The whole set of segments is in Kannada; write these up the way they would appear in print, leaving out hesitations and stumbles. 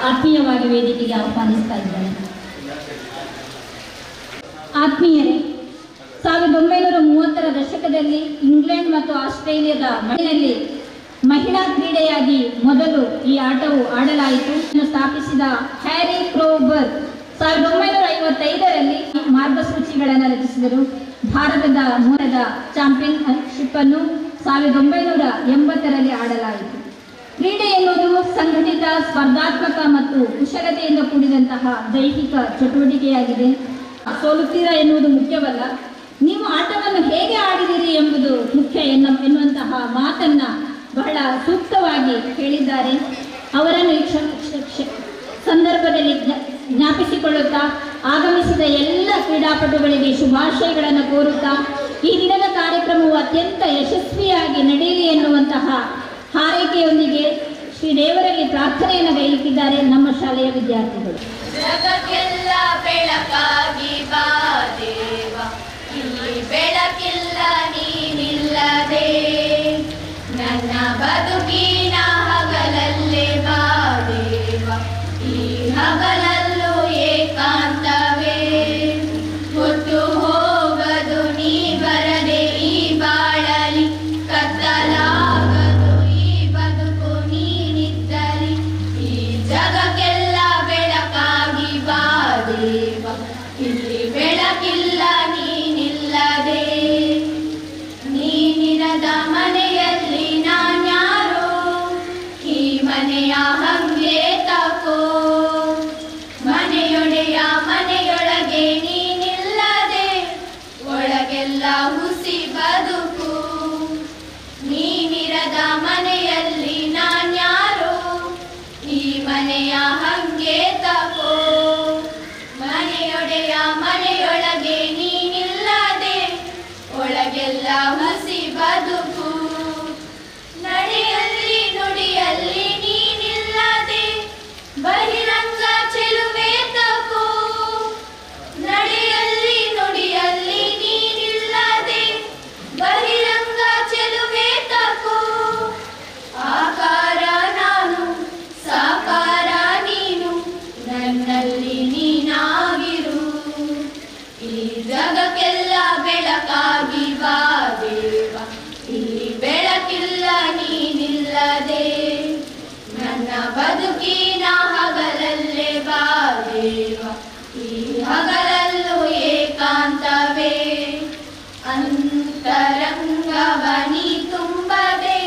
ಆತ್ಮೀಯವಾಗಿ ವೇದಿಕೆಗೆ ಆಹ್ವಾನಿಸ್ತಾ ಇದ್ದೇನೆ. ಆತ್ಮೀಯರೇ, 1930ರ ದಶಕದಲ್ಲಿ ಇಂಗ್ಲೆಂಡ್ ಮತ್ತು ಆಸ್ಟ್ರೇಲಿಯಾದ ಮಣ್ಣಿನಲ್ಲಿ ಮಹಿಳಾ ಕ್ರೀಡೆಯಾಗಿ ಮೊದಲು ಈ ಆಟವು ಆಡಲಾಯಿತು. ಸ್ಥಾಪಿಸಿದ ಹ್ಯಾರಿ ಕ್ರೋಬರ್ 1955ರಲ್ಲಿ ಮಾರ್ಗಸೂಚಿಗಳನ್ನು ರಚಿಸಿದರು. ಭಾರತದ ಮೂಲದ ಚಾಂಪಿಯನ್ಶಿಪ್ ಅನ್ನು 1980ರಲ್ಲಿ ಆಡಲಾಯಿತು. ಕ್ರೀಡೆ ಎನ್ನುವುದು ಸಂಘಟಿತ, ಸ್ಪರ್ಧಾತ್ಮಕ ಮತ್ತು ಕುಶಲತೆಯಿಂದ ಕೂಡಿದಂತಹ ದೈಹಿಕ ಚಟುವಟಿಕೆಯಾಗಿದೆ. ಸೋಲುತ್ತೀರಾ ಎನ್ನುವುದು ಮುಖ್ಯವಲ್ಲ, ನೀವು ಆಟವನ್ನು ಹೇಗೆ ಆಡಿದಿರಿ ಎಂಬುದು ಮುಖ್ಯ ಎನ್ನುವಂತಹ ಮಾತನ್ನ ಬಹಳ ಸೂಕ್ತವಾಗಿ ಹೇಳಿದ್ದಾರೆ. ಅವರನ್ನು ಈ ಸಂದರ್ಭದಲ್ಲಿ ಜ್ಞಾಪಿಸಿಕೊಳ್ಳುತ್ತಾ ಆಗಮಿಸಿದ ಎಲ್ಲ ಕ್ರೀಡಾಪಟುಗಳಿಗೆ ಶುಭಾಶಯಗಳನ್ನು ಕೋರುತ್ತಾ ಈ ದಿನದ ಕಾರ್ಯಕ್ರಮವು ಅತ್ಯಂತ ಯಶಸ್ವಿಯಾಗಿ ನಡೆಯಲಿ ಎನ್ನುವಂತಹ ಹಾರೈಕೆಯೊಂದಿಗೆ ಶ್ರೀ ದೇವರಲ್ಲಿ ಪ್ರಾರ್ಥನೆಯನ್ನು ಗೈಲಿಕ್ಕಿದ್ದಾರೆ ನಮ್ಮ ಶಾಲೆಯ ವಿದ್ಯಾರ್ಥಿಗಳು. ಜಗಕ್ಕೆಲ್ಲ ಬೆಳಕಾಗಿ ಬಾ ದೇವ, ಇಲ್ಲಿ ಬೆಳಕಿಲ್ಲ ನೀನಿಲ್ಲದೆ, ನನ್ನ ಬದುಕಿನ ಹಗಲಲ್ಲೇ ಬಾ ದೇವ, ಈ ಹಗಲಲ್ಲೂ ಏಕಾಂತವೇ, ಹೊತ್ತು ಹೋಗದು ನೀ ಬರದೆ ಈ ಬಾಳಲಿ, ಕತ್ತಲಾಗದು ಈ ಬದುಕು ನೀನಿದ್ದಲಿ, ಈ ಜಗಕ್ಕೆಲ್ಲ ಬೆಳಕಾಗಿ ಬಾ ದೇವ, ಇಲ್ಲಿ ಬೆಳಕಿಲ್ಲ ನೀನಿಲ್ಲದೆ, ನೀನಿರದ ಮನೆಯಲ್ಲಿ ನಾನ್ಯಾರೋ, ಈ ಮನೆಯ ಹಂಗೆ ತಕೋ, ಮನೆಯೊಡೆಯ ಮನೆಯೊಳಗೆ ನೀನಿಲ್ಲದೆ, ಒಳಗೆಲ್ಲ ಹುಸಿ ಬದುಕು, ನೀನಿರದ ಮನೆಯಲ್ಲಿ ನಾನ್ಯಾರೋ, ಈ ಮನೆಯ ಹಂಗೆ ತಕೋ, ಮನೆಯೊಡೆಯ ಮನೆಯೊಳಗೆ ನೀನಿಲ್ಲದೆ, ಒಳಗೆಲ್ಲ ಹುಸಿ ಬದುಕು, ನಡೆಯಲ್ಲಿ ನುಡಿಯಲ್ಲಿ ನೀನಿಲ್ಲದೆ, ಬಹಿರಂಗ ಚೆಲುವೆ ತಕೋ, ನಡೆಯಲ್ಲಿ ನುಡಿಯಲ್ಲಿ ನೀನಿಲ್ಲದೆ, ಬಹಿರಂಗ ಚೆಲುವೆ ತಕೋ, ಆಕಾರ ನಾನು ಸಾಕಾರ ನೀನು, ನನ್ನಲ್ಲಿ ನೀನಾಗಿರು, ಈ ಜಗಕ್ಕೆಲ್ಲ ಬೆಳಕಾಗಿ ಬಾ ದೇವ, ಇಲ್ಲಿ ಬೆಳಕಿಲ್ಲ ನೀನಿಲ್ಲದೆ, ನನ್ನ ಬದುಕಿನ ಹಗಲಲ್ಲೇ ಬಾ ದೇವ, ಈ ಹಗಲಲ್ಲೂ ಏಕಾಂತವೇ, ಅಂತರಂಗವನಿ ತುಂಬದೆ,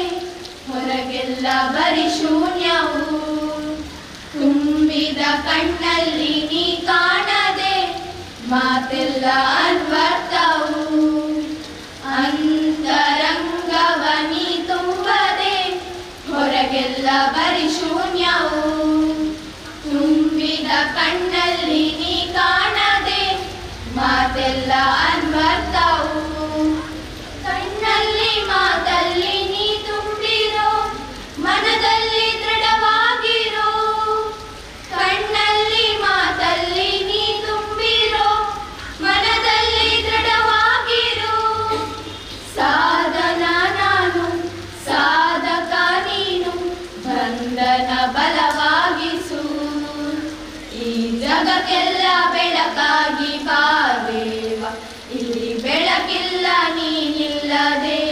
ಹೊರಗೆಲ್ಲ ಬರಿ ಶೂನ್ಯವು, ತುಂಬಿದ ಕಣ್ಣಲ್ಲಿ ನೀ ಕಾಣದೆ, ಮಾತೆಲ್ಲ ಅನ್ವರ್ಥವು, ಅಂತರಂಗವನಿ ತುಂಬದೆ, ಹೊರಗೆಲ್ಲ ಬರಿ ಶೂನ್ಯವು, ತುಂಬಿದ ಕಣ್ಣಲ್ಲಿ ನೀ ಕಾಣದೆ, ಮಾತೆಲ್ಲ ಅನ್ವರ್ಥವು, ಕಣ್ಣಲ್ಲಿ ಮಾತಲ್ಲಿ ನೀ ತುಂಬಿರೋ, ಮನದಲ್ಲಿ ದೃಢವಾಗಿರೋ, ಕಣ್ಣಲ್ಲಿ ಮಾತಲ್ಲಿ ನೀ ತುಂಬಿರೋ, ಮನದಲ್ಲಿ ದೃಢವಾಗಿರೋ, ಸಾಧನ ನಾನು ಸಾಧಕ ನೀನು, ಬಂಧನ ಬಲವಾಗಿಸು, ಈ ಜಗಕ್ಕೆಲ್ಲ ಬೆಳಕಾಗಿ ಬಾ ದೇವ, ಇಲ್ಲಿ ಬೆಳಕಿಲ್ಲ ನೀನಿಲ್ಲದೆ,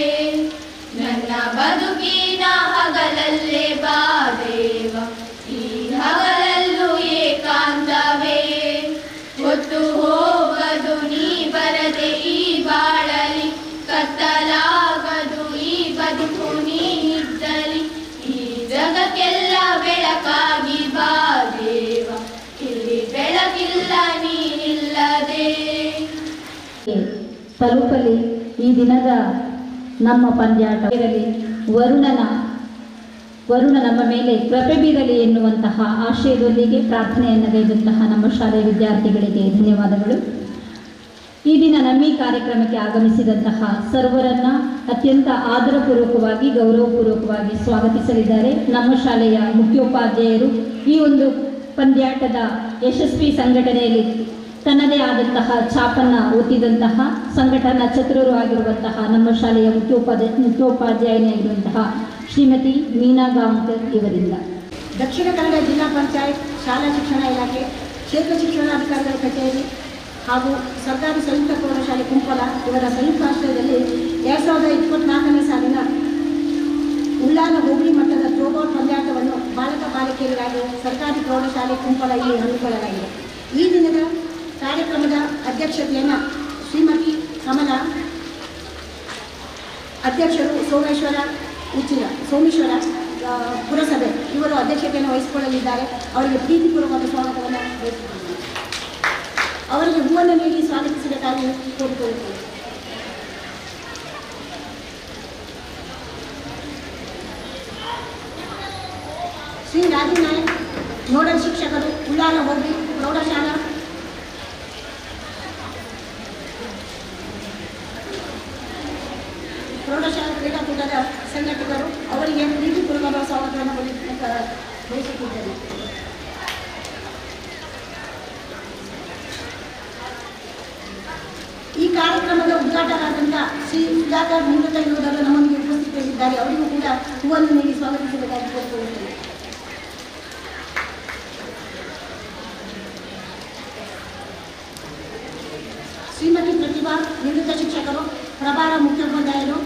ನನ್ನ ಬದುಕಿನ ಹಗಲಲ್ಲೇ ಬಾ ದೇವ, ಈ ಹಗಲಲ್ಲೂ ಏಕಾಂತವೇ, ಹೊತ್ತು ಹೋಗದು ನೀ ಬರದೆ ಈ ಬಾಳಲಿ, ಕತ್ತಲಾಗದು ಈ ಬದುಕು ನೀನಿದ್ದಲಿ, ಈ ಜಗಕ್ಕೆಲ್ಲ ಬೆಳಕಾಗಿ ಬಾ ದೇವ, ಇಲ್ಲಿ ಬೆಳಕಿಲ್ಲ ನೀನಿಲ್ಲದೆ. ತಲುಪಲಿ ಈ ದಿನದ ನಮ್ಮ ಪಂದ್ಯಾಟ ಇರಲಿ, ವರುಣ ನಮ್ಮ ಮೇಲೆ ಕೃಪೆ ಬೀರಲಿ ಎನ್ನುವಂತಹ ಆಶಯದೊಂದಿಗೆ ಪ್ರಾರ್ಥನೆಯನ್ನು ಗೈದಂತಹ ನಮ್ಮ ಶಾಲೆಯ ವಿದ್ಯಾರ್ಥಿಗಳಿಗೆ ಧನ್ಯವಾದಗಳು. ಈ ದಿನ ನಮ್ಮ ಈ ಕಾರ್ಯಕ್ರಮಕ್ಕೆ ಆಗಮಿಸಿದಂತಹ ಸರ್ವರನ್ನ ಅತ್ಯಂತ ಆದರಪೂರ್ವಕವಾಗಿ ಗೌರವಪೂರ್ವಕವಾಗಿ ಸ್ವಾಗತಿಸಲಿದ್ದಾರೆ ನಮ್ಮ ಶಾಲೆಯ ಮುಖ್ಯೋಪಾಧ್ಯಾಯರು. ಈ ಒಂದು ಪಂದ್ಯಾಟದ ಯಶಸ್ವಿ ಸಂಘಟನೆಯಲ್ಲಿ ತನ್ನದೇ ಆದಂತಹ ಛಾಪನ್ನು ಒತ್ತಿದಂತಹ ಸಂಘಟನಾ ಚತುರರು ಆಗಿರುವಂತಹ ನಮ್ಮ ಶಾಲೆಯ ಮುಖ್ಯೋಪಾಧ್ಯಾಯಿನಿಯಾಗಿರುವಂತಹ ಶ್ರೀಮತಿ ಮೀನಾ ಗಾಂವ್ಕರ್ ಇವರಿಂದ ದಕ್ಷಿಣ ಕನ್ನಡ ಜಿಲ್ಲಾ ಪಂಚಾಯತ್, ಶಾಲಾ ಶಿಕ್ಷಣ ಇಲಾಖೆ, ಕ್ಷೇತ್ರ ಶಿಕ್ಷಣಾಧಿಕಾರಿಗಳ ಕಚೇರಿ ಹಾಗೂ ಸರ್ಕಾರಿ ಸಂಯುಕ್ತ ಪ್ರೌಢಶಾಲೆ ಕುಂಪಲ ಇವರ ಸಂಯುಕ್ತ ಆಶ್ರಯದಲ್ಲಿ 2024ನೇ ಸಾಲಿನ ಉಳ್ಳಾಲ ಹೋಬಳಿ ಮಟ್ಟದ ಥ್ರೋಬಾಲ್ ಪಂದ್ಯಾಟವನ್ನು ಬಾಲಕ ಬಾಲಕಿಯರಿಗಾಗಿ ಸರ್ಕಾರಿ ಪ್ರೌಢಶಾಲೆ ಕುಂಪಲ ಇಲ್ಲಿ ಹಮ್ಮಿಕೊಳ್ಳಲಾಗಿದೆ. ಈ ದಿನದ ಕಾರ್ಯಕ್ರಮದ ಅಧ್ಯಕ್ಷತೆಯನ್ನು ಶ್ರೀಮತಿ ಕಮಲಾ, ಅಧ್ಯಕ್ಷರು ಸೋಮೇಶ್ವರ ಪುರಸಭೆ ಇವರು ಅಧ್ಯಕ್ಷತೆಯನ್ನು ವಹಿಸಿಕೊಳ್ಳಲಿದ್ದಾರೆ. ಅವರಿಗೆ ಪ್ರೀತಿಪೂರ್ವಕ ಸ್ವಾಗತವನ್ನು ಬಯಸುತ್ತೇನೆ. ಅವರಿಗೆ ಹೂವನ್ನು ನೀಡಿ ಸ್ವಾಗತಿಸಬೇಕಾಗಿ ಕೋರಿಕೊಳ್ಳುತ್ತೇನೆ. ಶ್ರೀ ರಾಜೀವ್ ನಾಯಕ್, ನೋಡಲ್ ಶಿಕ್ಷಕರು, ಉಳ್ಳಾಲ ಹೋಬಳಿ ಪ್ರೌಢಶಾಲಾ ಕ್ರೀಡಾಕೂಟದ ಸಂಘಟಕರು, ಅವರಿಗೆ ಪ್ರೀತಿಪೂರ್ವಕ ಸ್ವಾಗತವನ್ನು ಬಯಸುತ್ತಿದ್ದೇನೆ. ಈ ಕಾರ್ಯಕ್ರಮದ ಉದ್ಘಾಟಕರಾದಂಥ ಶ್ರೀ ಸುಧಾಕರ್ ನಿವೃತ್ತ ಯೋಧರು ನಮ್ಮೊಂದಿಗೆ ಉಪಸ್ಥಿತರಿದ್ದಾರೆ. ಅವರಿಗೂ ಕೂಡ ಹೂವನ್ನು ನೀಡಿ ಸ್ವಾಗತಿಸಬೇಕಾಗಿ ಕೋರಿಕೊಳ್ಳುತ್ತೇನೆ. ಶ್ರೀಮತಿ ಪ್ರತಿಭಾ, ನಿವೃತ್ತ ಶಿಕ್ಷಕರು, ಪ್ರಭಾರ ಮುಖ್ಯೋಪಾಧ್ಯಾಯರು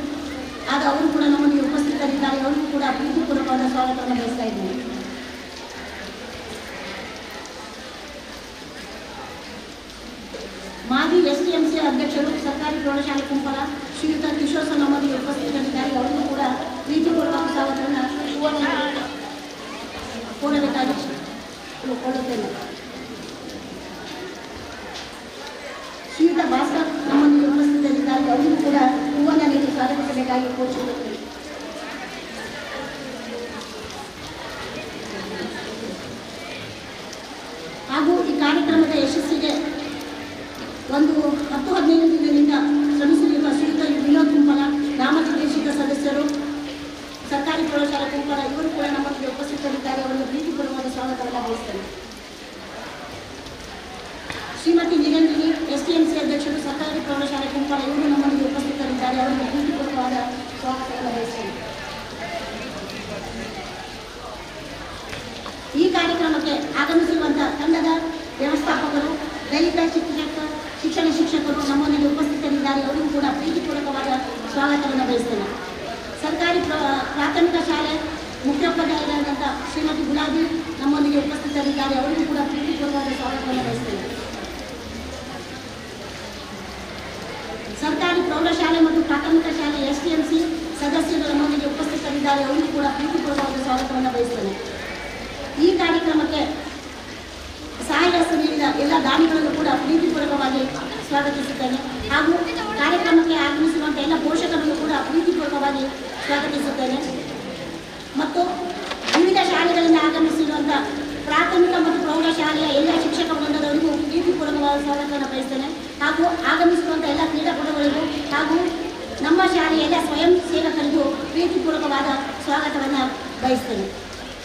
ಆದ ಅವರು ಕೂಡ ನಮ್ಮೊಂದಿಗೆ ಉಪಸ್ಥಿತರಿದ್ದಾರೆ. ಅವರಿಗೂ ಕೂಡ ಪ್ರೀತಿಪೂರ್ವಕವಾದ ಸ್ವಾಗತವನ್ನು ಬಯಸ್ತಾ ಇದ್ದೇನೆ. ಮಾಜಿ STMC ಅಧ್ಯಕ್ಷರು, ಸರ್ಕಾರಿ ಪ್ರೌಢಶಾಲೆ ಕುಂಪಲ ಶ್ರೀಯುತ ಕಿಶೋರ್ ನಮ್ಮೊಂದಿಗೆ ಉಪಸ್ಥಿತರಿದ್ದಾರೆ. ಅವರಿಗೂ ಕೂಡ ಪ್ರೀತಿಪೂರ್ವಕ ಸ್ವಾಗತವನ್ನು ಕೋರಬೇಕಾಗಿ ಕೋರುತ್ತೇನೆ. ಶ್ರೀಯುತ ಭಾಸ್ಕರ್ ನಮ್ಮೊಂದಿಗೆ ಉಪಸ್ಥಿತರಿದ್ದಾರೆ. ಅವರಿಗೂ ಕೂಡ ಹೂವನ್ನು ನೀಡಿ ಸ್ವಾಗತಿಸಬೇಕಾಗಿ ಕೋರಿಕೊಳ್ಳುತ್ತೇನೆ. ಹಾಗೂ ಈ ಕಾರ್ಯಕ್ರಮದ ಯಶಸ್ಸಿಗೆ ಒಂದು 10-15 ದಿನದಿಂದ ಶ್ರಮಿಸಲಿರುವ ಶ್ರೀಯುತ ವಿನೋದ್ ಕುಂಪಲ, ನಾಮನಿರ್ದೇಶಿತ ಸದಸ್ಯರು, ಸರ್ಕಾರಿ ಪ್ರೌಢಶಾಲೆ ಕುಂಪಲ ಇವರು ಕೂಡ ನಮ್ಮೊಂದಿಗೆ ಉಪಸ್ಥಿತರಿದ್ದಾರೆ. ಅವರಿಗೆ ಪ್ರೀತಿಪೂರ್ವಕ ಸ್ವಾಗತವನ್ನು ಬಯಸ್ತೇನೆ. ಶ್ರೀಮತಿ ನಿರಂಜನಿ, STMC ಅಧ್ಯಕ್ಷರು, ಸರ್ಕಾರಿ ಪ್ರೌಢಶಾಲೆ ಕುಂಪಲ ಇವರು ನಮ್ಮೊಂದಿಗೆ ಉಪಸ್ಥಿತರಿದ್ದಾರೆ. ಅವರಿಗೆ ಪ್ರೀತಿಪೂರ್ವಕವಾದ ಸ್ವಾಗತವನ್ನು ಬಯಸ್ತೇನೆ. ಈ ಕಾರ್ಯಕ್ರಮಕ್ಕೆ ಆಗಮಿಸಿರುವಂಥ ತಂಡದ ವ್ಯವಸ್ಥಾಪಕರು, ದೈಹಿಕ ಶಿಕ್ಷಕರು ನಮ್ಮೊಂದಿಗೆ ಉಪಸ್ಥಿತರಿದ್ದಾರೆ. ಅವರಿಗೂ ಕೂಡ ಪ್ರೀತಿಪೂರ್ವಕವಾದ ಸ್ವಾಗತವನ್ನು ಬಯಸ್ತೇನೆ. ಸರ್ಕಾರಿ ಪ್ರಾಥಮಿಕ ಶಾಲೆ ಮುಖ್ಯೋಪಾಧ್ಯಾಯರಾದಂಥ ಶ್ರೀಮತಿ ಗುಲಾಬಿ ನಮ್ಮೊಂದಿಗೆ ಉಪಸ್ಥಿತರಿದ್ದಾರೆ. ಅವರಿಗೂ ಕೂಡ ಪ್ರೀತಿಪೂರ್ವಕವಾದ ಸ್ವಾಗತವನ್ನು ಬಯಸ್ತೇನೆ. ಸರ್ಕಾರಿ ಪ್ರೌಢಶಾಲೆ ಮತ್ತು ಪ್ರಾಥಮಿಕ ಶಾಲೆ STMC ಸದಸ್ಯರು ನಮ್ಮೊಂದಿಗೆ ಉಪಸ್ಥಿತರಿದ್ದಾರೆ. ಅವರಿಗೂ ಕೂಡ ಪ್ರೀತಿಪೂರ್ವಕವಾದ ಸ್ವಾಗತವನ್ನು ಬಯಸ್ತೇನೆ. ಈ ಕಾರ್ಯಕ್ರಮಕ್ಕೆ ಸಹಾಯ ನೀಡಿದ ಎಲ್ಲ ದಾನಿಗಳನ್ನು ಕೂಡ ಪ್ರೀತಿಪೂರ್ವಕವಾಗಿ ಸ್ವಾಗತಿಸುತ್ತೇನೆ. ಹಾಗೂ ಕಾರ್ಯಕ್ರಮಕ್ಕೆ ಆಗಮಿಸಿರುವಂಥ ಎಲ್ಲ ಪೋಷಕರನ್ನು ಕೂಡ ಪ್ರೀತಿಪೂರ್ವಕವಾಗಿ ಸ್ವಾಗತಿಸುತ್ತೇನೆ. ಮತ್ತು ವಿವಿಧ ಶಾಲೆಗಳಿಂದ ಆಗಮಿಸಿರುವಂಥ ಪ್ರಾಥಮಿಕ ಮತ್ತು ಪ್ರೌಢಶಾಲೆಯ ಎಲ್ಲ ಶಿಕ್ಷಕ ವೃಂದದವರಿಗೂ ಪ್ರೀತಿಪೂರ್ವಕವಾದ ಸ್ವಾಗತವನ್ನು ಬಯಸ್ತೇನೆ. ಹಾಗೂ ಆಗಮಿಸಿರುವಂಥ ಎಲ್ಲ ಕ್ರೀಡಾಪಟುಗಳಿಗೂ ಹಾಗೂ ನಮ್ಮ ಶಾಲೆಯ ಎಲ್ಲ ಸ್ವಯಂ ಸೇವಕರಿಗೂ ಪ್ರೀತಿಪೂರ್ವಕವಾದ ಸ್ವಾಗತವನ್ನು ಬಯಸ್ತೇನೆ.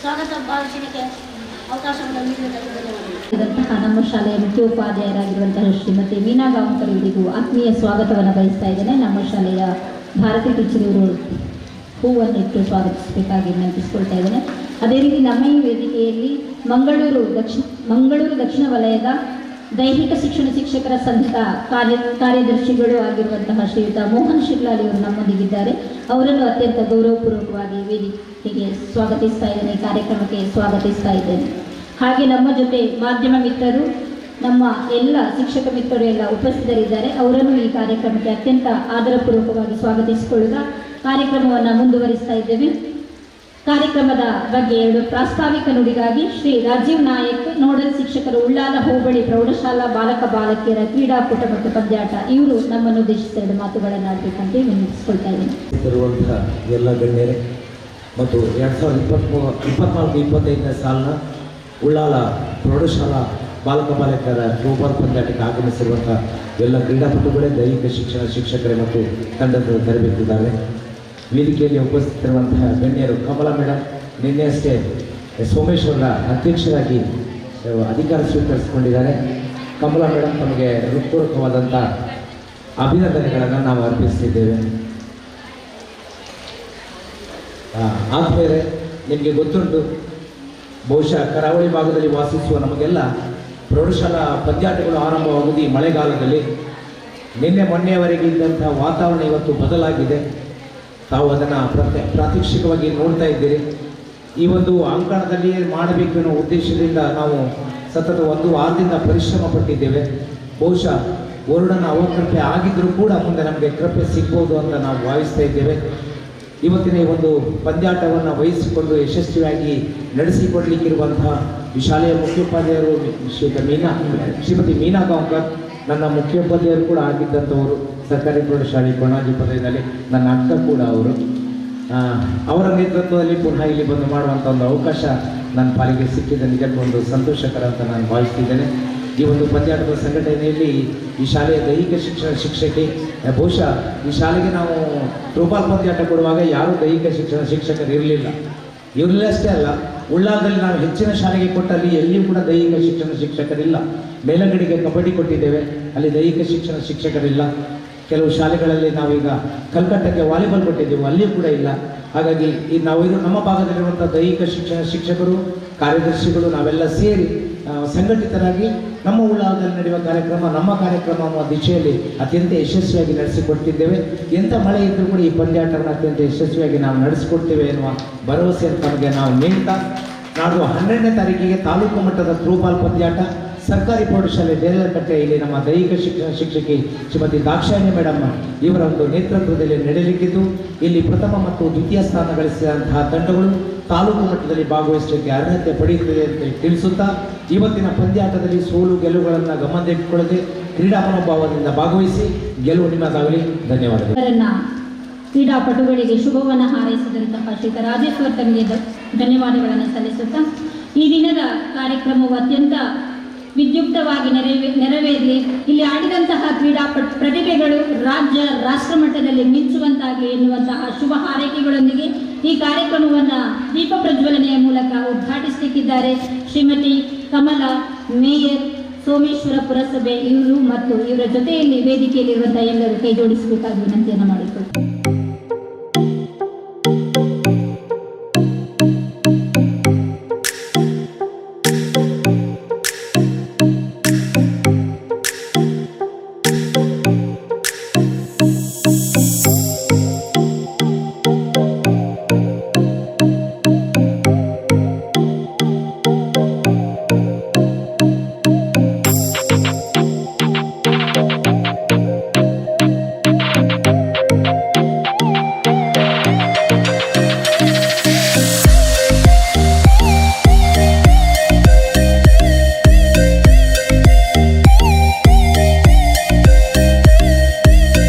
ಸ್ವಾಗತ ಭಾಷಣಕ್ಕೆ ಅವಕಾಶವನ್ನು ನೀಡಿದ್ದಕ್ಕೆ ಧನ್ಯವಾದಗಳು. ನಮ್ಮ ಶಾಲೆಯ ಮುಖ್ಯೋಪಾಧ್ಯಾಯರಾಗಿರುವಂತಹ ಶ್ರೀಮತಿ ಮೀನಾ ಗಾಂವ್ಕರ್ ಇವರಿಗೂ ಆತ್ಮೀಯ ಸ್ವಾಗತವನ್ನು ಬಯಸ್ತಾ ಇದ್ದೇನೆ. ನಮ್ಮ ಶಾಲೆಯ ಭಾರತಿ ಟೀಚರ್ ಇವರು ಹೂವನ್ನಿಟ್ಟು ಸ್ವಾಗತಿಸಬೇಕಾಗಿ ವಿನಂತಿಸಿಕೊಳ್ತಾ ಇದ್ದೇನೆ. ಅದೇ ರೀತಿ ನಮ್ಮ ಈ ವೇದಿಕೆಯಲ್ಲಿ ಮಂಗಳೂರು ದಕ್ಷಿಣ ವಲಯದ ದೈಹಿಕ ಶಿಕ್ಷಕರ ಸಂಘದ ಕಾರ್ಯದರ್ಶಿಗಳು ಆಗಿರುವಂತಹ ಶ್ರೀಯುತ ಮೋಹನ್ ಶಿರ್ಲಾಲ್ ಇವರು ನಮ್ಮೊಂದಿಗಿದ್ದಾರೆ. ಅವರನ್ನು ಅತ್ಯಂತ ಗೌರವಪೂರ್ವಕವಾಗಿ ವೇದಿಕೆಗೆ ಸ್ವಾಗತಿಸ್ತಾ ಇದ್ದೇನೆ, ಈ ಕಾರ್ಯಕ್ರಮಕ್ಕೆ ಸ್ವಾಗತಿಸ್ತಾ ಇದ್ದೇನೆ. ಹಾಗೆ ನಮ್ಮ ಜೊತೆ ಮಾಧ್ಯಮ ಮಿತ್ರರು, ನಮ್ಮ ಎಲ್ಲ ಶಿಕ್ಷಕ ಮಿತ್ರರು ಎಲ್ಲ ಉಪಸ್ಥಿತರಿದ್ದಾರೆ. ಅವರನ್ನು ಈ ಕಾರ್ಯಕ್ರಮಕ್ಕೆ ಅತ್ಯಂತ ಆದರಪೂರ್ವಕವಾಗಿ ಸ್ವಾಗತಿಸಿಕೊಳ್ಳುತ್ತಾ ಕಾರ್ಯಕ್ರಮವನ್ನು ಮುಂದುವರಿಸ್ತಾ ಇದ್ದೇವೆ. ಕಾರ್ಯಕ್ರಮದ ಬಗ್ಗೆ 2 ಪ್ರಾಸ್ತಾವಿಕ ನುಡಿಗಾಗಿ ಶ್ರೀ ರಾಜೀವ್ ನಾಯಕ್, ನೋಡಲ್ ಶಿಕ್ಷಕರು, ಉಳ್ಳಾಲ ಹೋಬಳಿ ಪ್ರೌಢಶಾಲಾ ಬಾಲಕ ಬಾಲಕಿಯರ ಕ್ರೀಡಾಕೂಟ ಮತ್ತು ಪಂದ್ಯಾಟ ಇವರು ನಮ್ಮನ್ನು ಉದ್ದೇಶಿಸಿ 2 ಮಾತುಗಳನ್ನು ಆಡಬೇಕಂತ ವಿನಂತಿಸಿಕೊಳ್ತಾ ಇದ್ದೀನಿ. ಇರುವಂತಹ ಎಲ್ಲ ಗಣ್ಯರೇ ಮತ್ತು 2024-25ನೇ ಸಾಲಿನ ಉಳ್ಳಾಲ ಪ್ರೌಢಶಾಲಾ ಬಾಲಕ ಬಾಲಕಿಯರ ಥ್ರೋಬಾಲ್ ಪಂದ್ಯಾಟಕ್ಕೆ ಆಗಮಿಸಿರುವಂಥ ಎಲ್ಲ ಕ್ರೀಡಾಪಟುಗಳೇ, ದೈಹಿಕ ಶಿಕ್ಷಕರೇ ಮತ್ತು ತಂಡದ ತರಬೇತಿದ್ದಾರೆ. ವೇದಿಕೆಯಲ್ಲಿ ಉಪಸ್ಥಿತರಿರುವಂತಹ ಗಣ್ಯರು, ಕಮಲಾ ಮೇಡಮ್ ನಿನ್ನೆಯಷ್ಟೇ ಸೋಮೇಶ್ವರ ಅಧ್ಯಕ್ಷರಾಗಿ ಅಧಿಕಾರ ಸ್ವೀಕರಿಸಿಕೊಂಡಿದ್ದಾರೆ. ಕಮಲಾ ಮೇಡಮ್ ತಮಗೆ ಹೃತ್ಪೂರ್ವಕವಾದಂಥ ಅಭಿನಂದನೆಗಳನ್ನು ನಾವು ಅರ್ಪಿಸ್ತಿದ್ದೇವೆ. ಆದ್ಮೇಲೆ ನಿಮಗೆ ಗೊತ್ತುಂಟು, ಬಹುಶಃ ಕರಾವಳಿ ಭಾಗದಲ್ಲಿ ವಾಸಿಸುವ ನಮಗೆಲ್ಲ ಪ್ರೌಢಶಾಲಾ ಪಂದ್ಯಾಟಗಳು ಆರಂಭವಾಗುವುದು ಈ ಮಳೆಗಾಲದಲ್ಲಿ. ನಿನ್ನೆ ಮೊನ್ನೆಯವರೆಗೆ ಇದ್ದಂಥ ವಾತಾವರಣ ಇವತ್ತು ಬದಲಾಗಿದೆ. ತಾವು ಅದನ್ನು ಪ್ರಾತ್ಯಕ್ಷಿಕವಾಗಿ ನೋಡ್ತಾ ಇದ್ದೀರಿ. ಈ ಒಂದು ಅಂಕಣದಲ್ಲಿ ಮಾಡಬೇಕು ಅನ್ನೋ ಉದ್ದೇಶದಿಂದ ನಾವು ಸತತ 1 ವಾರದಿಂದ ಪರಿಶ್ರಮ ಪಟ್ಟಿದ್ದೇವೆ. ಬಹುಶಃ ವರುಣನ ಅವಕೃಪೆ ಆಗಿದ್ದರೂ ಕೂಡ ಮುಂದೆ ನಮಗೆ ಕೃಪೆ ಸಿಗ್ಬೋದು ಅಂತ ನಾವು ಭಾವಿಸ್ತಾ ಇದ್ದೇವೆ. ಇವತ್ತಿನ ಈ ಒಂದು ಪಂದ್ಯಾಟವನ್ನು ವಹಿಸಿಕೊಂಡು ಯಶಸ್ವಿಯಾಗಿ ನಡೆಸಿಕೊಡ್ಲಿಕ್ಕಿರುವಂತಹ ಈ ಶಾಲೆಯ ಮುಖ್ಯೋಪಾಧ್ಯಾಯರು ಶ್ರೀಮತಿ ಮೀನಾ ಗಾಂವ್ಕರ್, ನನ್ನ ಮುಖ್ಯೋಪಾಧ್ಯಾಯರು ಕೂಡ ಆಗಿದ್ದಂಥವರು ಸರ್ಕಾರಿ ಪ್ರೌಢಶಾಲೆ ಕೊಣಾಜಿ ಪದವಿನಲ್ಲಿ. ನನ್ನ ಅಕ್ಕ ಕೂಡ ಅವರು. ಅವರ ನೇತೃತ್ವದಲ್ಲಿ ಪುನಃ ಇಲ್ಲಿ ಬಂದು ಮಾಡುವಂಥ ಒಂದು ಅವಕಾಶ ನನ್ನ ಪಾಲಿಗೆ ಸಿಕ್ಕಿದ ನಿಜಕ್ಕೂ ಒಂದು ಸಂತೋಷಕರ ಅಂತ ನಾನು ಭಾವಿಸ್ತಿದ್ದೇನೆ. ಈ ಒಂದು ಪಂದ್ಯಾಟದ ಸಂಘಟನೆಯಲ್ಲಿ ಈ ಶಾಲೆಯ ದೈಹಿಕ ಶಿಕ್ಷಣ ಶಿಕ್ಷಕಿ, ಬಹುಶಃ ಈ ಶಾಲೆಗೆ ನಾವು ಥ್ರೋಬಾಲ್ ಪಂದ್ಯಾಟ ಕೊಡುವಾಗ ಯಾರೂ ದೈಹಿಕ ಶಿಕ್ಷಣ ಶಿಕ್ಷಕರು ಇರಲಿಲ್ಲ. ಇವರಲ್ಲಷ್ಟೇ ಅಲ್ಲ, ಉಳ್ಳಾಲದಲ್ಲಿ ನಾವು ಹೆಚ್ಚಿನ ಶಾಲೆಗೆ ಕೊಟ್ಟಲ್ಲಿ ಎಲ್ಲಿಯೂ ಕೂಡ ದೈಹಿಕ ಶಿಕ್ಷಣ ಶಿಕ್ಷಕರಿಲ್ಲ. ಮೇಲಂಗಡಿಗೆ ಕಬಡ್ಡಿ ಕೊಟ್ಟಿದ್ದೇವೆ, ಅಲ್ಲಿ ದೈಹಿಕ ಶಿಕ್ಷಣ ಶಿಕ್ಷಕರಿಲ್ಲ. ಕೆಲವು ಶಾಲೆಗಳಲ್ಲಿ ನಾವೀಗ ಕಲ್ಕಟ್ಟಕ್ಕೆ ವಾಲಿಬಾಲ್ ಕೊಟ್ಟಿದ್ದೇವೆ, ಅಲ್ಲಿಯೂ ಕೂಡ ಇಲ್ಲ. ಹಾಗಾಗಿ ಇದು ನಮ್ಮ ಭಾಗದಲ್ಲಿರುವಂಥ ದೈಹಿಕ ಶಿಕ್ಷಣ ಶಿಕ್ಷಕರು, ಕಾರ್ಯದರ್ಶಿಗಳು ನಾವೆಲ್ಲ ಸೇರಿ ಸಂಘಟಿತರಾಗಿ ನಮ್ಮ ಉಳ್ಳಾಲದಲ್ಲಿ ನಡೆಯುವ ನಮ್ಮ ಕಾರ್ಯಕ್ರಮ ಅನ್ನುವ ದಿಶೆಯಲ್ಲಿ ಅತ್ಯಂತ ಯಶಸ್ವಿಯಾಗಿ ನಡೆಸಿಕೊಡ್ತಿದ್ದೇವೆ. ಎಂಥ ಮಳೆ ಇದ್ದರೂ ಕೂಡ ಈ ಪಂದ್ಯಾಟವನ್ನು ಅತ್ಯಂತ ಯಶಸ್ವಿಯಾಗಿ ನಾವು ನಡೆಸಿಕೊಡ್ತೇವೆ ಎನ್ನುವ ಭರವಸೆಯನ್ನು ತಮಗೆ ನಾವು ನೀಡ್ತಾ, ನಾಡು 12ನೇ ತಾರೀಕಿಗೆ ತಾಲೂಕು ಮಟ್ಟದ ಥ್ರೋಬಾಲ್ ಪಂದ್ಯಾಟ ಸರ್ಕಾರಿ ಪ್ರೌಢಶಾಲೆ ದೇಲಕಟ್ಟೆ ಇಲ್ಲಿ ನಮ್ಮ ದೈಹಿಕ ಶಿಕ್ಷಣ ಶಿಕ್ಷಕಿ ಶ್ರೀಮತಿ ದಾಕ್ಷಾಯಿಣಿ ಮೇಡಮ್ ಇವರ ಒಂದು ನೇತೃತ್ವದಲ್ಲಿ ನಡೆಯಲಿಕ್ಕಿದ್ದು, ಇಲ್ಲಿ ಪ್ರಥಮ ಮತ್ತು ದ್ವಿತೀಯ ಸ್ಥಾನ ಗಳಿಸಿದಂತಹ ತಂಡಗಳು ತಾಲೂಕು ಮಟ್ಟದಲ್ಲಿ ಭಾಗವಹಿಸಲಿಕ್ಕೆ ಅರ್ಹತೆ ಪಡೆಯುತ್ತದೆ ಅಂತ ತಿಳಿಸುತ್ತಾ, ಇವತ್ತಿನ ಪಂದ್ಯಾಟದಲ್ಲಿ ಸೋಲು ಗೆಲುವುಗಳನ್ನು ಗಮನದಲ್ಲಿಟ್ಟುಕೊಳ್ಳದೆ ಕ್ರೀಡಾ ಮನೋಭಾವದಿಂದ ಭಾಗವಹಿಸಿ ಗೆಲುವು ನಿಮ್ಮದಾಗಲಿ. ಧನ್ಯವಾದಗಳು. ಕ್ರೀಡಾಪಟುಗಳಿಗೆ ಶುಭವನ್ನು ಹಾರೈಸಿದಂತಹ ಶ್ರೀತ ರಾಜೇಶ್ವರ್ ತಮಗೆ ಧನ್ಯವಾದಗಳನ್ನು ಸಲ್ಲಿಸುತ್ತಾ, ಈ ದಿನದ ಕಾರ್ಯಕ್ರಮವು ಅತ್ಯಂತ ವಿದ್ಯುಕ್ತವಾಗಿ ನೆರವೇರಲಿ. ಇಲ್ಲಿ ಆಡಿದಂತಹ ಪ್ರತಿಭೆಗಳು ರಾಷ್ಟ್ರ ಮಟ್ಟದಲ್ಲಿ ಮಿಂಚುವಂತಾಗಲಿ ಎನ್ನುವಂತಹ ಶುಭ ಹಾರೈಕೆಗಳೊಂದಿಗೆ ಈ ಕಾರ್ಯಕ್ರಮವನ್ನು ದೀಪ ಪ್ರಜ್ವಲನೆಯ ಮೂಲಕ ಉದ್ಘಾಟಿಸಲಿಕ್ಕಿದ್ದಾರೆ ಶ್ರೀಮತಿ ಕಮಲಾ, ಮೇಯರ್, ಸೋಮೇಶ್ವರ ಪುರಸಭೆ ಇವರು ಮತ್ತು ಇವರ ಜೊತೆಯಲ್ಲಿ ವೇದಿಕೆಯಲ್ಲಿರುವಂತಹ ಎಲ್ಲರೂ ಕೈ ಜೋಡಿಸಬೇಕಾಗಿ ವಿನಂತಿಯನ್ನು ಮಾಡಿಕೊಳ್ತಾರೆ.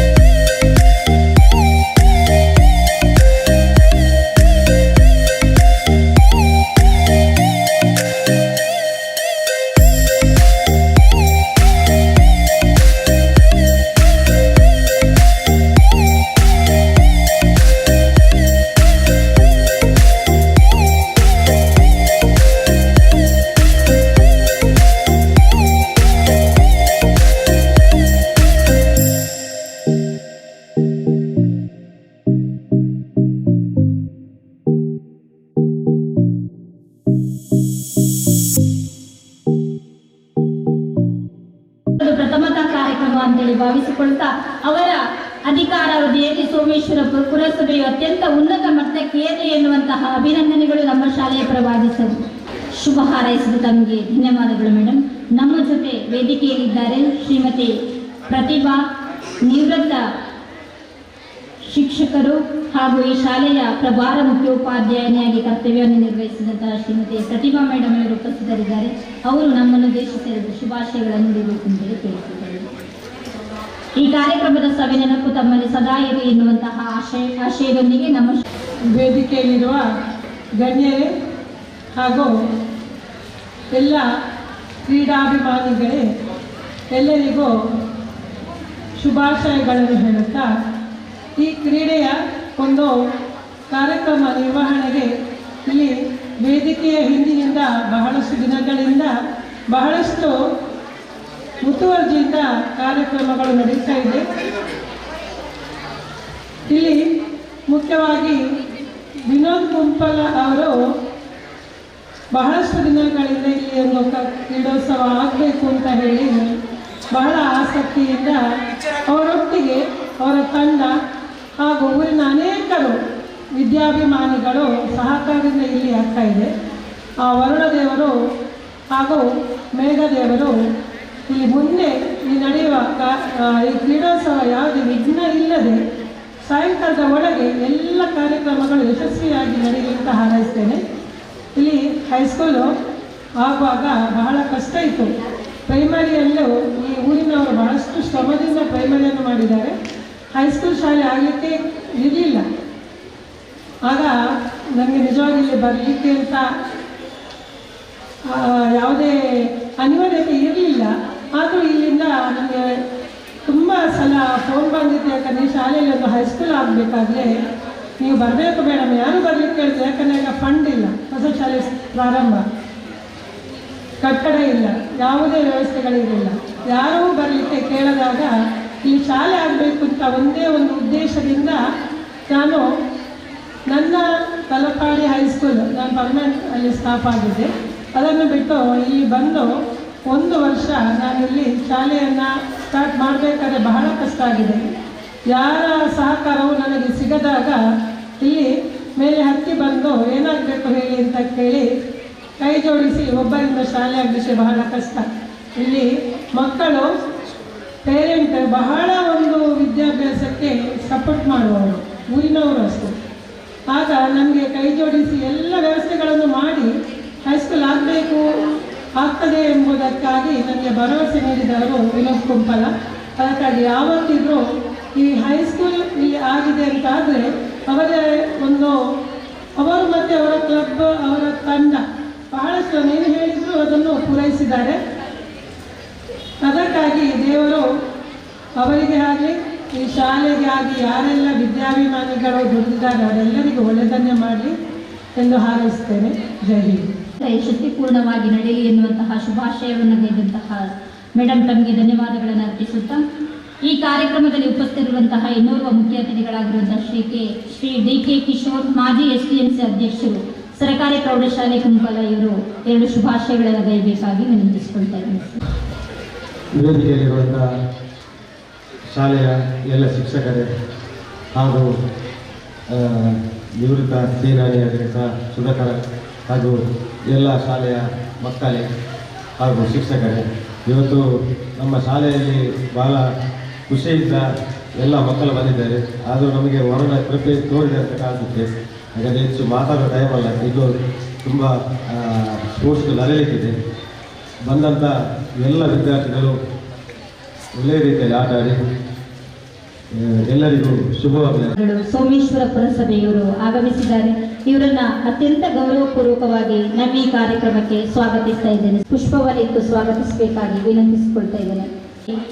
ಅಂತೇಳಿ ಭಾವಿಸಿಕೊಳ್ತಾ, ಅವರ ಅಧಿಕಾರಾವಧಿಯಲ್ಲಿ ಸೋಮೇಶ್ವರ ಪುರಸಭೆಯು ಅತ್ಯಂತ ಉನ್ನತ ಮಟ್ಟಕ್ಕೆ ಏರಿದೆ ಎನ್ನುವಂತಹ ಅಭಿನಂದನೆಗಳು ನಮ್ಮ ಶಾಲೆಯ ಪರವಾಗಿ ಶುಭ ಹಾರೈಸಿದ ತಮಗೆ ಧನ್ಯವಾದಗಳು ಮೇಡಮ್. ನಮ್ಮ ಜೊತೆ ವೇದಿಕೆಯಲ್ಲಿದ್ದಾರೆ ಶ್ರೀಮತಿ ಪ್ರತಿಭಾ, ನಿವೃತ್ತ ಶಿಕ್ಷಕರು ಹಾಗೂ ಈ ಶಾಲೆಯ ಪ್ರಭಾರ ಮುಖ್ಯೋಪಾಧ್ಯಾಯನಿಯಾಗಿ ಕರ್ತವ್ಯವನ್ನು ನಿರ್ವಹಿಸಿದಂತಹ ಶ್ರೀಮತಿ ಪ್ರತಿಭಾ ಮೇಡಮ್ ಅವರು ಉಪಸ್ಥಿತರಿದ್ದಾರೆ. ಅವರು ನಮ್ಮನ್ನು ಉದ್ದೇಶಿಸಿ ಶುಭಾಶಯಗಳನ್ನು ನೀಡಬೇಕು ಅಂತೇಳಿ ಕೇಳಿದ್ದಾರೆ. ಈ ಕಾರ್ಯಕ್ರಮದ ಸವಿನೆನಪು ತಮ್ಮಲ್ಲಿ ಸದಾ ಇರಿ ಎನ್ನುವಂತಹ ಆಶಯದೊಂದಿಗೆ ನಮ್ಮ ವೇದಿಕೆಯಲ್ಲಿರುವ ಗಣ್ಯರೇ ಹಾಗೂ ಎಲ್ಲ ಕ್ರೀಡಾಭಿಮಾನಿಗಳೇ, ಎಲ್ಲರಿಗೂ ಶುಭಾಶಯಗಳನ್ನು ಹೇಳುತ್ತಾ, ಈ ಕ್ರೀಡೆಯ ಒಂದು ಕಾರ್ಯಕ್ರಮ ನಿರ್ವಹಣೆಗೆ ಇಲ್ಲಿ ವೇದಿಕೆಯ ಹಿಂದಿನಿಂದ ಬಹಳಷ್ಟು ದಿನಗಳಿಂದ ಬಹಳಷ್ಟು ಮುತುವರ್ಜಿಯಿಂದ ಕಾರ್ಯಕ್ರಮಗಳು ನಡೀತಾ ಇದೆ. ಇಲ್ಲಿ ಮುಖ್ಯವಾಗಿ ವಿನೋದ್ ಕುಂಪಲ ಅವರು ಬಹಳಷ್ಟು ದಿನಗಳಿಂದ ಇಲ್ಲಿ ಒಂದು ಕ್ರೀಡೋತ್ಸವ ಆಗಬೇಕು ಅಂತ ಹೇಳಿ ಬಹಳ ಆಸಕ್ತಿಯಿಂದ ಅವರೊಟ್ಟಿಗೆ ಅವರ ತಂಡ ಹಾಗೂ ಊರಿನ ಅನೇಕರು ವಿದ್ಯಾಭಿಮಾನಿಗಳು ಸಹಕಾರದಿಂದ ಇಲ್ಲಿ ಆಗ್ತಾ ಇದೆ. ಆ ವರುಣದೇವರು ಹಾಗೂ ಮೇಘದೇವರು ಇಲ್ಲಿ ಮುಂದೆ ಈ ನಡೆಯುವ ಈ ಕ್ರೀಡೋತ್ಸವ ಯಾವುದೇ ವಿಘ್ನ ಇಲ್ಲದೆ ಸಾಯಂಕಾಲದ ಒಳಗೆ ಎಲ್ಲ ಕಾರ್ಯಕ್ರಮಗಳು ಯಶಸ್ವಿಯಾಗಿ ನಡೆಯಲಿ ಅಂತ ಹಾರೈಸ್ತೇನೆ. ಇಲ್ಲಿ ಹೈಸ್ಕೂಲು ಆಗುವಾಗ ಬಹಳ ಕಷ್ಟ ಇತ್ತು. ಪ್ರೈಮರಿಯಲ್ಲೂ ಈ ಊರಿನವರು ಬಹಳಷ್ಟು ಶ್ರಮದಿಂದ ಪ್ರೈಮರಿಯನ್ನು ಮಾಡಿದ್ದಾರೆ. ಹೈಸ್ಕೂಲ್ ಶಾಲೆ ಆಗಲಿಕ್ಕೆ ಇರಲಿಲ್ಲ. ಆಗ ನನಗೆ ನಿಜವಾಗಿ ಇಲ್ಲಿ ಬರಲಿಕ್ಕೆ ಅಂತ ಯಾವುದೇ ಅನಿವಾರ್ಯತೆ ಇರಲಿಲ್ಲ. ಆದರೂ ಇಲ್ಲಿಂದ ನನಗೆ ತುಂಬ ಸಲ ಫೋನ್ ಬಂದಿತ್ತು, ಯಾಕಂದರೆ ಈ ಶಾಲೆಯಲ್ಲಿ ಒಂದು ಹೈಸ್ಕೂಲ್ ಆಗಬೇಕಾದ್ರೆ ನೀವು ಬರಬೇಕು ಮೇಡಮ್. ಯಾರು ಬರಲಿಕ್ಕೆ ಹೇಳ್ತೀವಿ, ಯಾಕಂದರೆ ಈಗ ಫಂಡ್ ಇಲ್ಲ, ಹೊಸ ಶಾಲೆ ಪ್ರಾರಂಭ, ಕಟ್ಟಡ ಇಲ್ಲ, ಯಾವುದೇ ವ್ಯವಸ್ಥೆಗಳಿರಲಿಲ್ಲ. ಯಾರೂ ಬರಲಿಕ್ಕೆ ಕೇಳಿದಾಗ ಈ ಶಾಲೆ ಆಗಬೇಕು ಅಂತ ಒಂದೇ ಒಂದು ಉದ್ದೇಶದಿಂದ ನಾನು ನನ್ನ ತಲಪಾಡಿ ಹೈಸ್ಕೂಲ್, ನಾನು ಪರ್ಮನೆಂಟ್ ಅಲ್ಲಿ ಸ್ಟಾಫ್ ಆಗಿದ್ದೆ, ಅದನ್ನು ಬಿಟ್ಟು ಇಲ್ಲಿ ಬಂದು 1 ವರ್ಷ ನಾನಿಲ್ಲಿ ಶಾಲೆಯನ್ನು ಸ್ಟಾರ್ಟ್ ಮಾಡಬೇಕಾದ್ರೆ ಬಹಳ ಕಷ್ಟ ಆಗಿದೆ. ಯಾರ ಸಹಕಾರವು ನನಗೆ ಸಿಗದಾಗ ಇಲ್ಲಿ ಮೇಲೆ ಹತ್ತಿ ಬಂದು ಏನಾಗಬೇಕು ಹೇಳಿ ಅಂತ ಕೇಳಿ ಕೈ ಜೋಡಿಸಿ ಒಬ್ಬರಿಂದ ಶಾಲೆ ಆಗಲಿಕ್ಕೆ ಬಹಳ ಕಷ್ಟ. ಇಲ್ಲಿ ಮಕ್ಕಳು ಪೇರೆಂಟ್ ಬಹಳ ಒಂದು ವಿದ್ಯಾಭ್ಯಾಸಕ್ಕೆ ಸಪೋರ್ಟ್ ಮಾಡುವವರು, ಊರಿನವರು ಅಷ್ಟೇ. ಆಗ ನಮಗೆ ಕೈ ಜೋಡಿಸಿ ಎಲ್ಲ ವ್ಯವಸ್ಥೆಗಳನ್ನು ಮಾಡಿ ಹೈಸ್ಕೂಲ್ ಆಗಬೇಕು ಆಗ್ತದೆ ಎಂಬುದಕ್ಕಾಗಿ ನನಗೆ ಭರವಸೆ ನೀಡಿದವರು ವಿನೋದ್ ಕುಂಪಲ. ಅದಕ್ಕಾಗಿ ಯಾವತ್ತಿದ್ರೂ ಈ ಹೈಸ್ಕೂಲ್ ಇಲ್ಲಿ ಆಗಿದೆ ಅಂತಾದರೆ ಅವರೇ ಅವರು ಮತ್ತು ಅವರ ಕ್ಲಬ್, ಅವರ ತಂಡ ಬಹಳಷ್ಟು ಏನು ಹೇಳಿದ್ರು ಅದನ್ನು ಪೂರೈಸಿದ್ದಾರೆ. ಅದಕ್ಕಾಗಿ ದೇವರು ಅವರಿಗೆ ಆಗಲಿ ಈ ಶಾಲೆಗೆ ಆಗಿ ಯಾರೆಲ್ಲ ವಿದ್ಯಾಭಿಮಾನಿಗಳು ದುಡಿದಿದ್ದಾರೆ ಅವರೆಲ್ಲರಿಗೂ ಒಳ್ಳೆಯದನ್ನೇ ಮಾಡಲಿ ಎಂದು ಹಾರೈಸ್ತೇನೆ. ಜೈ ಹಿಂದ್. ಯಶಸ್ವಿಪೂರ್ಣವಾಗಿ ನಡೆಯಲಿ ಎನ್ನುವಂತಹ ಶುಭಾಶಯವನ್ನು ಗೈದಂತಹ ಮೇಡಮ್ ತಮಗೆ ಧನ್ಯವಾದಗಳನ್ನು ಅರ್ಪಿಸುತ್ತಾ ಈ ಕಾರ್ಯಕ್ರಮದಲ್ಲಿ ಉಪಸ್ಥಿತಿರುವಂತಹ ಇನ್ನೋರ್ವ ಮುಖ್ಯ ಅತಿಥಿಗಳಾಗಿರುವಂತಹ ಶ್ರೀ ಡಿ.ಕೆ. ಕಿಶೋರ್, ಮಾಜಿ STMC ಅಧ್ಯಕ್ಷರು, ಸರ್ಕಾರಿ ಪ್ರೌಢಶಾಲೆ ಕುಂಪಲ, ಇವರು 2 ಶುಭಾಶಯಗಳನ್ನು ಗೈಬೇಕಾಗಿ ವಿನಂತಿಸಿಕೊಳ್ತಾ ಇದ್ದೀನಿ. ವೇದಿಕೆಯಲ್ಲಿರುವಂತಹ ಶಾಲೆಯ ಎಲ್ಲ ಶಿಕ್ಷಕರೇ ಹಾಗೂ ನಿವೃತ್ತ ಸೇನಾನಿಯಾಗಿರುವ ಸುಧಾಕರ ಹಾಗೂ ಎಲ್ಲ ಶಾಲೆಯ ಮಕ್ಕಳೇ ಹಾಗೂ ಶಿಕ್ಷಕರೇ, ಇವತ್ತು ನಮ್ಮ ಶಾಲೆಯಲ್ಲಿ ಭಾಳ ಖುಷಿಯಿಂದ ಎಲ್ಲ ಮಕ್ಕಳು ಬಂದಿದ್ದಾರೆ. ಆದರೂ ನಮಗೆ ಹೊರನ ಕೃಪೆ ತೋರಿದೆ ಅಂತ ಕಾಣುತ್ತೆ. ಹಾಗಾದರೆ ಹೆಚ್ಚು ಮಾತಾಡೋ ಟೈಮಲ್ಲ, ಇದು ತುಂಬ ಸ್ಪೋರ್ಟ್ಸ್ ನಡೆಯಲಿಕ್ಕಿದೆ. ಬಂದಂಥ ಎಲ್ಲ ವಿದ್ಯಾರ್ಥಿಗಳು ಒಳ್ಳೆಯ ರೀತಿಯಲ್ಲಿ ಆಟ ಆಡಿ ಎಲ್ಲರಿಗೂ ಶುಭವಾಗಲಿ. ಸೋಮೇಶ್ವರ ಪುರಸಭೆಯವರು ಆಗಮಿಸಿದ್ದಾರೆ. ಇವರನ್ನ ಅತ್ಯಂತ ಗೌರವಪೂರ್ವಕವಾಗಿ ನಮ್ಮ ಈ ಕಾರ್ಯಕ್ರಮಕ್ಕೆ ಸ್ವಾಗತಿಸ್ತಾ ಇದ್ದೇನೆ. ಪುಷ್ಪವನ್ನಿಟ್ಟು ಸ್ವಾಗತಿಸಬೇಕಾಗಿ ವಿನಂತಿಸಿಕೊಳ್ತಾ ಇದ್ದೇನೆ.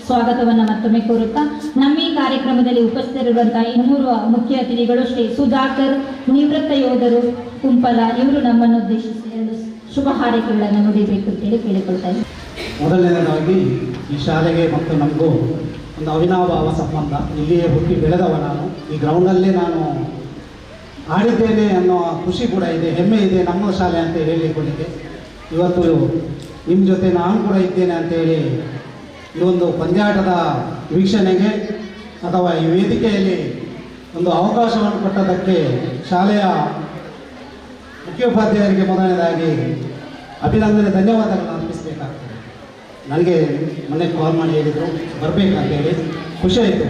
ಸ್ವಾಗತವನ್ನು ಮತ್ತೊಮ್ಮೆ ಕೋರುತ್ತಾ ನಮ್ಮ ಈ ಕಾರ್ಯಕ್ರಮದಲ್ಲಿ ಉಪಸ್ಥಿತರಿರುವಂತಹ ಇನ್ನೂರು ಮುಖ್ಯ ಅತಿಥಿಗಳು ಶ್ರೀ ಸುಧಾಕರ್, ನಿವೃತ್ತ ಯೋಧರು ಕುಂಪಲ, ಇವರು ನಮ್ಮನ್ನು ಉದ್ದೇಶಿಸಿ 2 ಶುಭ ಹಾರೈಕೆಗಳನ್ನು ನುಡಿಬೇಕು ಅಂತೇಳಿ ಕೇಳಿಕೊಳ್ತಾ ಇದ್ದೀನಿ. ಮೊದಲನೇದಾಗಿ ಈ ಶಾಲೆಗೆ ಮತ್ತು ನಮಗೂ ಒಂದು ಅವಿನಾಭಾವ ಸಂಬಂಧ. ಇಲ್ಲಿಯೇ ಹುಟ್ಟಿ ಬೆಳೆದವ ನಾನು. ಈ ಗ್ರೌಂಡಲ್ಲೇ ನಾನು ಆಡಿದ್ದೇನೆ ಅನ್ನೋ ಖುಷಿ ಕೂಡ ಇದೆ, ಹೆಮ್ಮೆ ಇದೆ ನಮ್ಮ ಶಾಲೆ ಅಂತ ಹೇಳಿಕೊಂಡಿದ್ದೆ. ಇವತ್ತು ನಿಮ್ಮ ಜೊತೆ ನಾನು ಕೂಡ ಇದ್ದೇನೆ ಅಂತೇಳಿ ಈ ಒಂದು ಪಂದ್ಯಾಟದ ವೀಕ್ಷಣೆಗೆ ಅಥವಾ ಈ ವೇದಿಕೆಯಲ್ಲಿ ಒಂದು ಅವಕಾಶವನ್ನು ಕೊಟ್ಟದಕ್ಕೆ ಶಾಲೆಯ ಮುಖ್ಯೋಪಾಧ್ಯಾಯರಿಗೆ ಮೊದಲನೇದಾಗಿ ಅಭಿನಂದನೆ, ಧನ್ಯವಾದಗಳನ್ನು ಅರ್ಪಿಸಬೇಕಾಗ್ತದೆ. ನನಗೆ ಮೊನ್ನೆ ಕಾಲ್ ಮಾಡಿ ಹೇಳಿದರು ಬರಬೇಕಂತೇಳಿ, ಖುಷಿ ಆಯಿತು.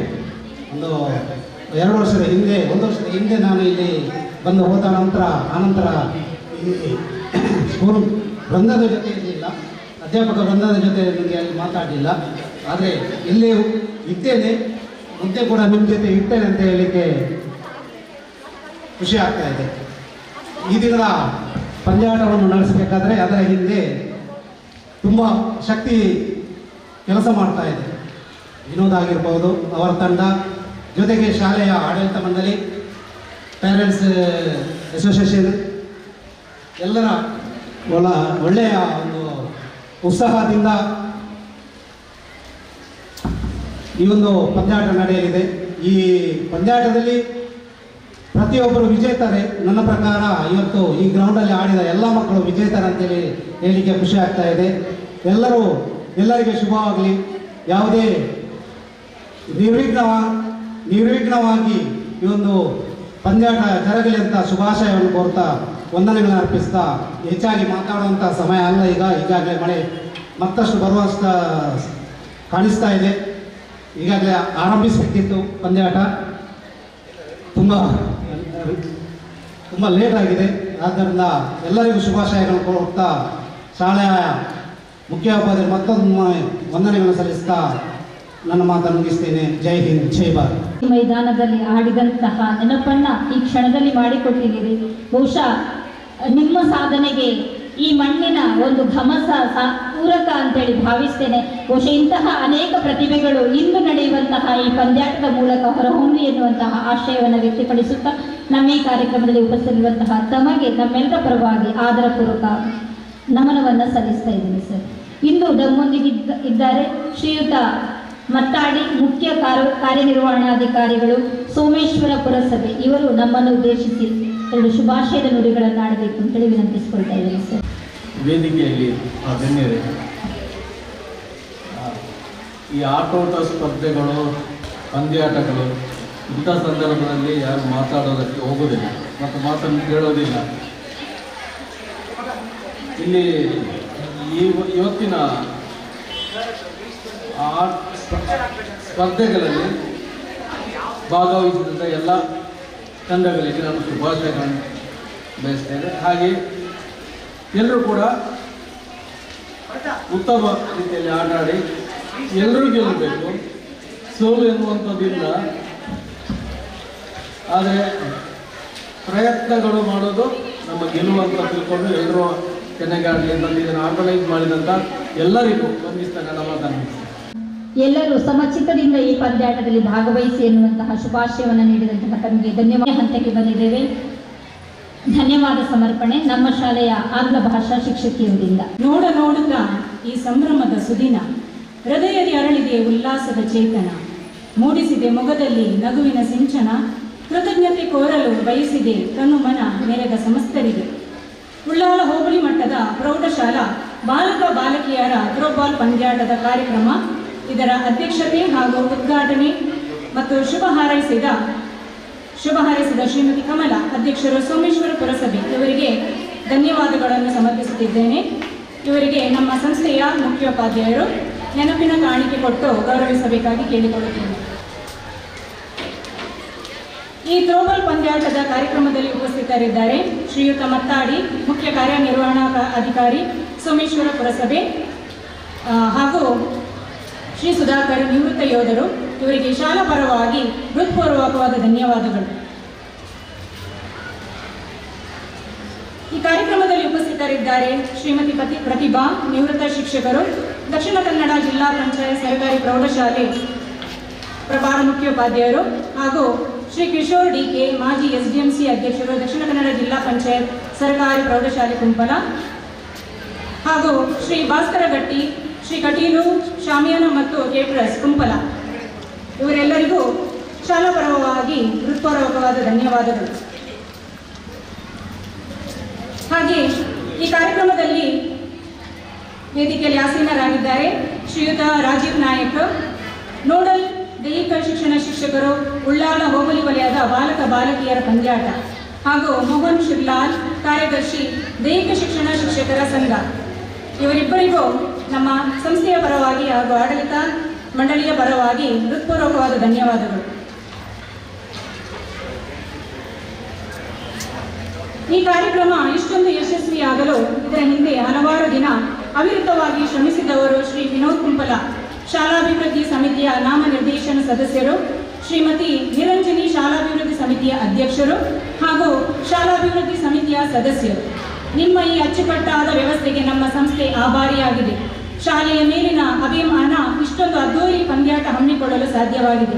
1 ವರ್ಷದ ಹಿಂದೆ ನಾನು ಇಲ್ಲಿ ಬಂದು ಹೋದ ಆನಂತರ ಇಲ್ಲಿ ಸ್ಕೂಲ್ ವೃಂದದ ಜೊತೆ ಇರಲಿಲ್ಲ, ಅಧ್ಯಾಪಕ ವೃಂದದ ಜೊತೆ ನನಗೆ ಅಲ್ಲಿ ಮಾತಾಡಲಿಲ್ಲ. ಆದರೆ ಇಲ್ಲೇ ಇದ್ದೇನೆ, ಮುಂದೆ ಕೂಡ ನಿಮ್ಮ ಜೊತೆ ಇರ್ತೇನೆ ಅಂತ ಹೇಳಲಿಕ್ಕೆ ಖುಷಿ ಆಗ್ತಾ ಇದೆ. ಈ ದಿನದ ಪಂದ್ಯಾಟವನ್ನು ನಡೆಸಬೇಕಾದ್ರೆ ಅದರ ಹಿಂದೆ ತುಂಬ ಶಕ್ತಿ ಕೆಲಸ ಮಾಡ್ತಾ ಇದೆ. ವಿನೋದ್ ಆಗಿರ್ಬೋದು, ಅವರ ತಂಡ, ಜೊತೆಗೆ ಶಾಲೆಯ ಆಡಳಿತ ಮಂಡಳಿ, ಪೇರೆಂಟ್ಸ್ ಅಸೋಸಿಯೇಷನ್ ಎಲ್ಲರ ಒಳ್ಳೆಯ ಒಂದು ಉತ್ಸಾಹದಿಂದ ಈ ಒಂದು ಪಂದ್ಯಾಟ ನಡೆಯಲಿದೆ. ಈ ಪಂದ್ಯಾಟದಲ್ಲಿ ಪ್ರತಿ ಪ್ರತಿಯೊಬ್ಬರು ವಿಜೇತರೇ. ನನ್ನ ಪ್ರಕಾರ ಇವತ್ತು ಈ ಗ್ರೌಂಡಲ್ಲಿ ಆಡಿದ ಎಲ್ಲ ಮಕ್ಕಳು ವಿಜೇತರಂತೇಳಿ ಹೇಳಲಿಕ್ಕೆ ಖುಷಿ ಆಗ್ತಾ ಇದೆ. ಎಲ್ಲರಿಗೆ ಶುಭವಾಗಲಿ. ಯಾವುದೇ ನಿರ್ವಿಘ್ನವಾಗಿ ಈ ಒಂದು ಪಂದ್ಯಾಟ ಜರಗಲಿ ಅಂತ ಶುಭಾಶಯವನ್ನು ಕೋರ್ತಾ ವಂದನೆಗಳನ್ನು ಅರ್ಪಿಸ್ತಾ, ಹೆಚ್ಚಾಗಿ ಮಾತಾಡುವಂಥ ಸಮಯ ಅಲ್ಲ. ಈಗಾಗಲೇ ಮಳೆ ಮತ್ತಷ್ಟು ಬರುವಷ್ಟ ಕಾಣಿಸ್ತಾ ಇದೆ. ಈಗಾಗಲೇ ಆರಂಭಿಸಬೇಕಿತ್ತು ಪಂದ್ಯಾಟ, ತುಂಬ ಲೇಟ್ ಆಗಿದೆ. ಆದ್ದರಿಂದ ಎಲ್ಲರಿಗೂ ಶುಭಾಶಯಗಳನ್ನು ಕೊಡ್ತಾ ಶಾಲೆಯ ಮುಖ್ಯೋಪಾಧ್ಯಾಯರು ಮತ್ತೊಮ್ಮೆ ವಂದನೆಗಳನ್ನು ಸಲ್ಲಿಸ್ತಾ ನನ್ನ ಮಾತನ್ನು ಮುಗಿಸ್ತೇನೆ. ಜೈ ಹಿಂದ್, ಜೈ ಭಾರತ್. ಮೈದಾನದಲ್ಲಿ ಆಡಿದಂತಹ ನೆನಪನ್ನ ಈ ಕ್ಷಣದಲ್ಲಿ ಮಾಡಿಕೊಟ್ಟಿದ್ದೀರಿ. ಬಹುಶಃ ನಿಮ್ಮ ಸಾಧನೆಗೆ ಈ ಮಣ್ಣಿನ ಒಂದು ಘಮಸ ಪೂರಕ ಅಂತೇಳಿ ಭಾವಿಸ್ತೇನೆ. ಬಹುಶಃ ಇಂತಹ ಅನೇಕ ಪ್ರತಿಭೆಗಳು ಇಂದು ನಡೆಯುವಂತಹ ಈ ಪಂದ್ಯಾಟದ ಮೂಲಕ ಹೊರಹೊಮ್ಮಿ ಎನ್ನುವಂತಹ ಆಶಯವನ್ನು ವ್ಯಕ್ತಪಡಿಸುತ್ತಾ ನಮ್ಮ ಈ ಕಾರ್ಯಕ್ರಮದಲ್ಲಿ ಉಪಸ್ಥಿತಿರುವಂತಹ ತಮಗೆ ನಮ್ಮೆಲ್ಲರ ಪರವಾಗಿ ಆದರಪೂರ್ವಕ ನಮನವನ್ನು ಸಲ್ಲಿಸ್ತಾ ಇದ್ದೀನಿ ಸರ್. ಇಂದು ನಮ್ಮೊಂದಿಗೆ ಇದ್ದಾರೆ ಶ್ರೀಯುತ ಮತ್ತಾಡಿ ಮುಖ್ಯ ಕಾರ್ಯನಿರ್ವಹಣಾಧಿಕಾರಿಗಳು, ಸೋಮೇಶ್ವರ ಪುರಸಭೆ. ಇವರು ನಮ್ಮನ್ನು ಉದ್ದೇಶಿಸಿ 2 ಶುಭಾಶಯದ ನುಡಿಗಳನ್ನು ಆಡಬೇಕು ಅಂತೇಳಿ ವಿನಂತಿಸಿಕೊಳ್ತಾ ಇದ್ದೀನಿ ಸರ್. ವೇದಿಕೆಯಲ್ಲಿ ಗಣ್ಯರೇ, ಈ ಆಟೋಟ ಸ್ಪರ್ಧೆಗಳು, ಪಂದ್ಯಾಟಗಳು ಇಂಥ ಸಂದರ್ಭದಲ್ಲಿ ಯಾರು ಮಾತಾಡೋದಕ್ಕೆ ಹೋಗೋದಿಲ್ಲ ಮತ್ತು ಮಾತನ್ನು ಕೇಳೋದಿಲ್ಲ. ಇಲ್ಲಿ ಇವತ್ತಿನ ಸ್ಪರ್ಧೆಗಳಲ್ಲಿ ಭಾಗವಹಿಸಿದ ಎಲ್ಲ ತಂಡಗಳಿಗೆ ನಾನು ಶುಭಾಶಯಗಳನ್ನು ಬಯಸ್ತೇನೆ. ಹಾಗೆ ಎಲ್ಲರೂ ಕೂಡ ಉತ್ತಮ ರೀತಿಯಲ್ಲಿ ಆಟ ಆಡಿ ಎಲ್ಲರೂ ಗೆಲ್ಲಬೇಕು. ಸೋಲು ಎನ್ನುವಂಥದ್ದಿಲ್ಲ, ಆದರೆ ಪ್ರಯತ್ನಗಳು ಮಾಡೋದು ನಮ್ಮ ಗೆಲುವು ಅಂತ ತಿಳ್ಕೊಂಡು ಎಲ್ಲರೂ ಚೆನ್ನಾಗಿ ಆಡಲಿ ಅಂತ ಇದನ್ನು ಆರ್ಗನೈಸ್ ಮಾಡಿದಂಥ ಎಲ್ಲರಿಗೂ ವಂದಿಸ್ತಾನೆ ನಮ್ಮ ಎಲ್ಲರೂ ಸಮಚಿತ್ತದಿಂದ ಈ ಪಂದ್ಯಾಟದಲ್ಲಿ ಭಾಗವಹಿಸಿ ಎನ್ನುವಂತಹ ಶುಭಾಶಯವನ್ನು ನೀಡಿದಂತಹ ತಮಗೆ ಧನ್ಯವಾದ. ಹಂತಕ್ಕೆ ಬಂದಿದ್ದೇವೆ. ಧನ್ಯವಾದ ಸಮರ್ಪಣೆ ನಮ್ಮ ಶಾಲೆಯ ಆಂಗ್ಲ ಭಾಷಾ ಶಿಕ್ಷಕಿಯವರಿಂದ. ನೋಡುತ್ತಾ ಈ ಸಂಭ್ರಮದ ಸುದಿನ, ಹೃದಯದಿ ಅರಳಿದೆ ಉಲ್ಲಾಸದ ಚೇತನ, ಮೂಡಿಸಿದೆ ಮೊಗದಲ್ಲಿ ನಗುವಿನ ಸಿಂಚನ, ಕೃತಜ್ಞತೆ ಕೋರಲು ಬಯಸಿದೆ ತನು ಮನ ನೆರೆದ ಸಮಸ್ತರಿಗೆ. ಉಳ್ಳಾಲ ಹೋಬಳಿ ಮಟ್ಟದ ಪ್ರೌಢಶಾಲಾ ಬಾಲಕ ಬಾಲಕಿಯರ ಥ್ರೋಬಾಲ್ ಪಂದ್ಯಾಟದ ಕಾರ್ಯಕ್ರಮ, ಇದರ ಅಧ್ಯಕ್ಷತೆ ಹಾಗೂ ಉದ್ಘಾಟನೆ ಮತ್ತು ಶುಭ ಹಾರೈಸಿದ ಶ್ರೀಮತಿ ಕಮಲಾ, ಅಧ್ಯಕ್ಷರು ಸೋಮೇಶ್ವರ ಪುರಸಭೆ, ಇವರಿಗೆ ಧನ್ಯವಾದಗಳನ್ನು ಸಮರ್ಪಿಸುತ್ತಿದ್ದೇನೆ. ಇವರಿಗೆ ನಮ್ಮ ಸಂಸ್ಥೆಯ ಮುಖ್ಯೋಪಾಧ್ಯಾಯರು ನೆನಪಿನ ಕಾಣಿಕೆ ಕೊಟ್ಟು ಗೌರವಿಸಬೇಕಾಗಿ ಕೇಳಿಕೊಳ್ಳುತ್ತೇನೆ. ಈ ಥ್ರೋಬಾಲ್ ಪಂದ್ಯಾಟದ ಕಾರ್ಯಕ್ರಮದಲ್ಲಿ ಉಪಸ್ಥಿತರಿದ್ದಾರೆ ಶ್ರೀಯುತ ಮತ್ತಾಡಿ, ಮುಖ್ಯ ಕಾರ್ಯನಿರ್ವಹಣಾಧಿಕಾರಿ, ಸೋಮೇಶ್ವರ ಪುರಸಭೆ, ಹಾಗೂ ಶ್ರೀ ಸುಧಾಕರ್, ನಿವೃತ್ತ ಯೋಧರು. ಇವರಿಗೆ ಶಾಲಾ ಪರವಾಗಿ ಹೃತ್ಪೂರ್ವಕವಾದ ಧನ್ಯವಾದಗಳು. ಈ ಕಾರ್ಯಕ್ರಮದಲ್ಲಿ ಉಪಸ್ಥಿತರಿದ್ದಾರೆ ಶ್ರೀಮತಿ ಪ್ರತಿಭಾ, ನಿವೃತ್ತ ಶಿಕ್ಷಕರು, ದಕ್ಷಿಣ ಕನ್ನಡ ಜಿಲ್ಲಾ ಪಂಚಾಯತ್ ಸರ್ಕಾರಿ ಪ್ರೌಢಶಾಲೆ ಪ್ರಭಾರ ಮುಖ್ಯೋಪಾಧ್ಯಾಯರು, ಹಾಗೂ ಶ್ರೀ ಕಿಶೋರ್ ಡಿಕೆ, ಮಾಜಿ SDMC ಅಧ್ಯಕ್ಷರು, ದಕ್ಷಿಣ ಕನ್ನಡ ಜಿಲ್ಲಾ ಪಂಚಾಯತ್ ಸರ್ಕಾರಿ ಪ್ರೌಢಶಾಲೆ ಕುಂಪಲ, ಹಾಗೂ ಶ್ರೀ ಭಾಸ್ಕರ ಗಟ್ಟಿ, ಶ್ರೀ ಕಟೀಲು, ಶಾಮಿಯಾನ ಮತ್ತು ಕೇಟ್ರಸ್ ಕುಂಪಲ. ಇವರೆಲ್ಲರಿಗೂ ಶಾಲಾ ಪರವಾಗಿ ಹೃತ್ಪೂರ್ವಕವಾದ ಧನ್ಯವಾದಗಳು. ಹಾಗೆ ಈ ಕಾರ್ಯಕ್ರಮದಲ್ಲಿ ವೇದಿಕೆಯಲ್ಲಿ ಆಸೀನರಾಗಿದ್ದಾರೆ ಶ್ರೀಯುತ ರಾಜೀವ್ ನಾಯಕ್, ನೋಡಲ್ ದೈಹಿಕ ಶಿಕ್ಷಣ ಶಿಕ್ಷಕರು, ಉಳ್ಳಾಲ ಹೋಬಳಿ ವಲಯದ ಬಾಲಕ ಬಾಲಕಿಯರ ಪಂದ್ಯಾಟ, ಹಾಗೂ ಮೋಹನ್ ಶಿರ್ಲಾಲ್, ಕಾರ್ಯದರ್ಶಿ, ದೈಹಿಕ ಶಿಕ್ಷಣ ಶಿಕ್ಷಕರ ಸಂಘ. ಇವರಿಬ್ಬರಿಗೂ ನಮ್ಮ ಸಂಸ್ಥೆಯ ಪರವಾಗಿ ಹಾಗೂ ಆಡಳಿತ ಮಂಡಳಿಯ ಪರವಾಗಿ ಹೃತ್ಪೂರ್ವಕವಾದ ಧನ್ಯವಾದಗಳು. ಈ ಕಾರ್ಯಕ್ರಮ ಇಷ್ಟೊಂದು ಯಶಸ್ವಿಯಾಗಲು ಇದರ ಹಿಂದೆ ಹಲವಾರು ದಿನ ಅವಿರತವಾಗಿ ಶ್ರಮಿಸಿದವರು ಶ್ರೀ ವಿನೋದ್ ಕುಂಪಲ, ಶಾಲಾಭಿವೃದ್ಧಿ ಸಮಿತಿಯ ನಾಮನಿರ್ದೇಶನ ಸದಸ್ಯರು, ಶ್ರೀಮತಿ ನಿರಂಜನಿ, ಶಾಲಾಭಿವೃದ್ಧಿ ಸಮಿತಿಯ ಅಧ್ಯಕ್ಷರು ಹಾಗೂ ಶಾಲಾಭಿವೃದ್ಧಿ ಸಮಿತಿಯ ಸದಸ್ಯರು. ನಿಮ್ಮ ಈ ಅಚ್ಚುಕಟ್ಟಾದ ವ್ಯವಸ್ಥೆಗೆ ನಮ್ಮ ಸಂಸ್ಥೆ ಆಭಾರಿಯಾಗಿದೆ. ಶಾಲೆಯ ಮೇಲಿನ ಅಭಿಮಾನ ಇಷ್ಟೊಂದು ಅದ್ದೂರಿ ಪಂದ್ಯಾಟ ಹಮ್ಮಿಕೊಳ್ಳಲು ಸಾಧ್ಯವಾಗಿದೆ.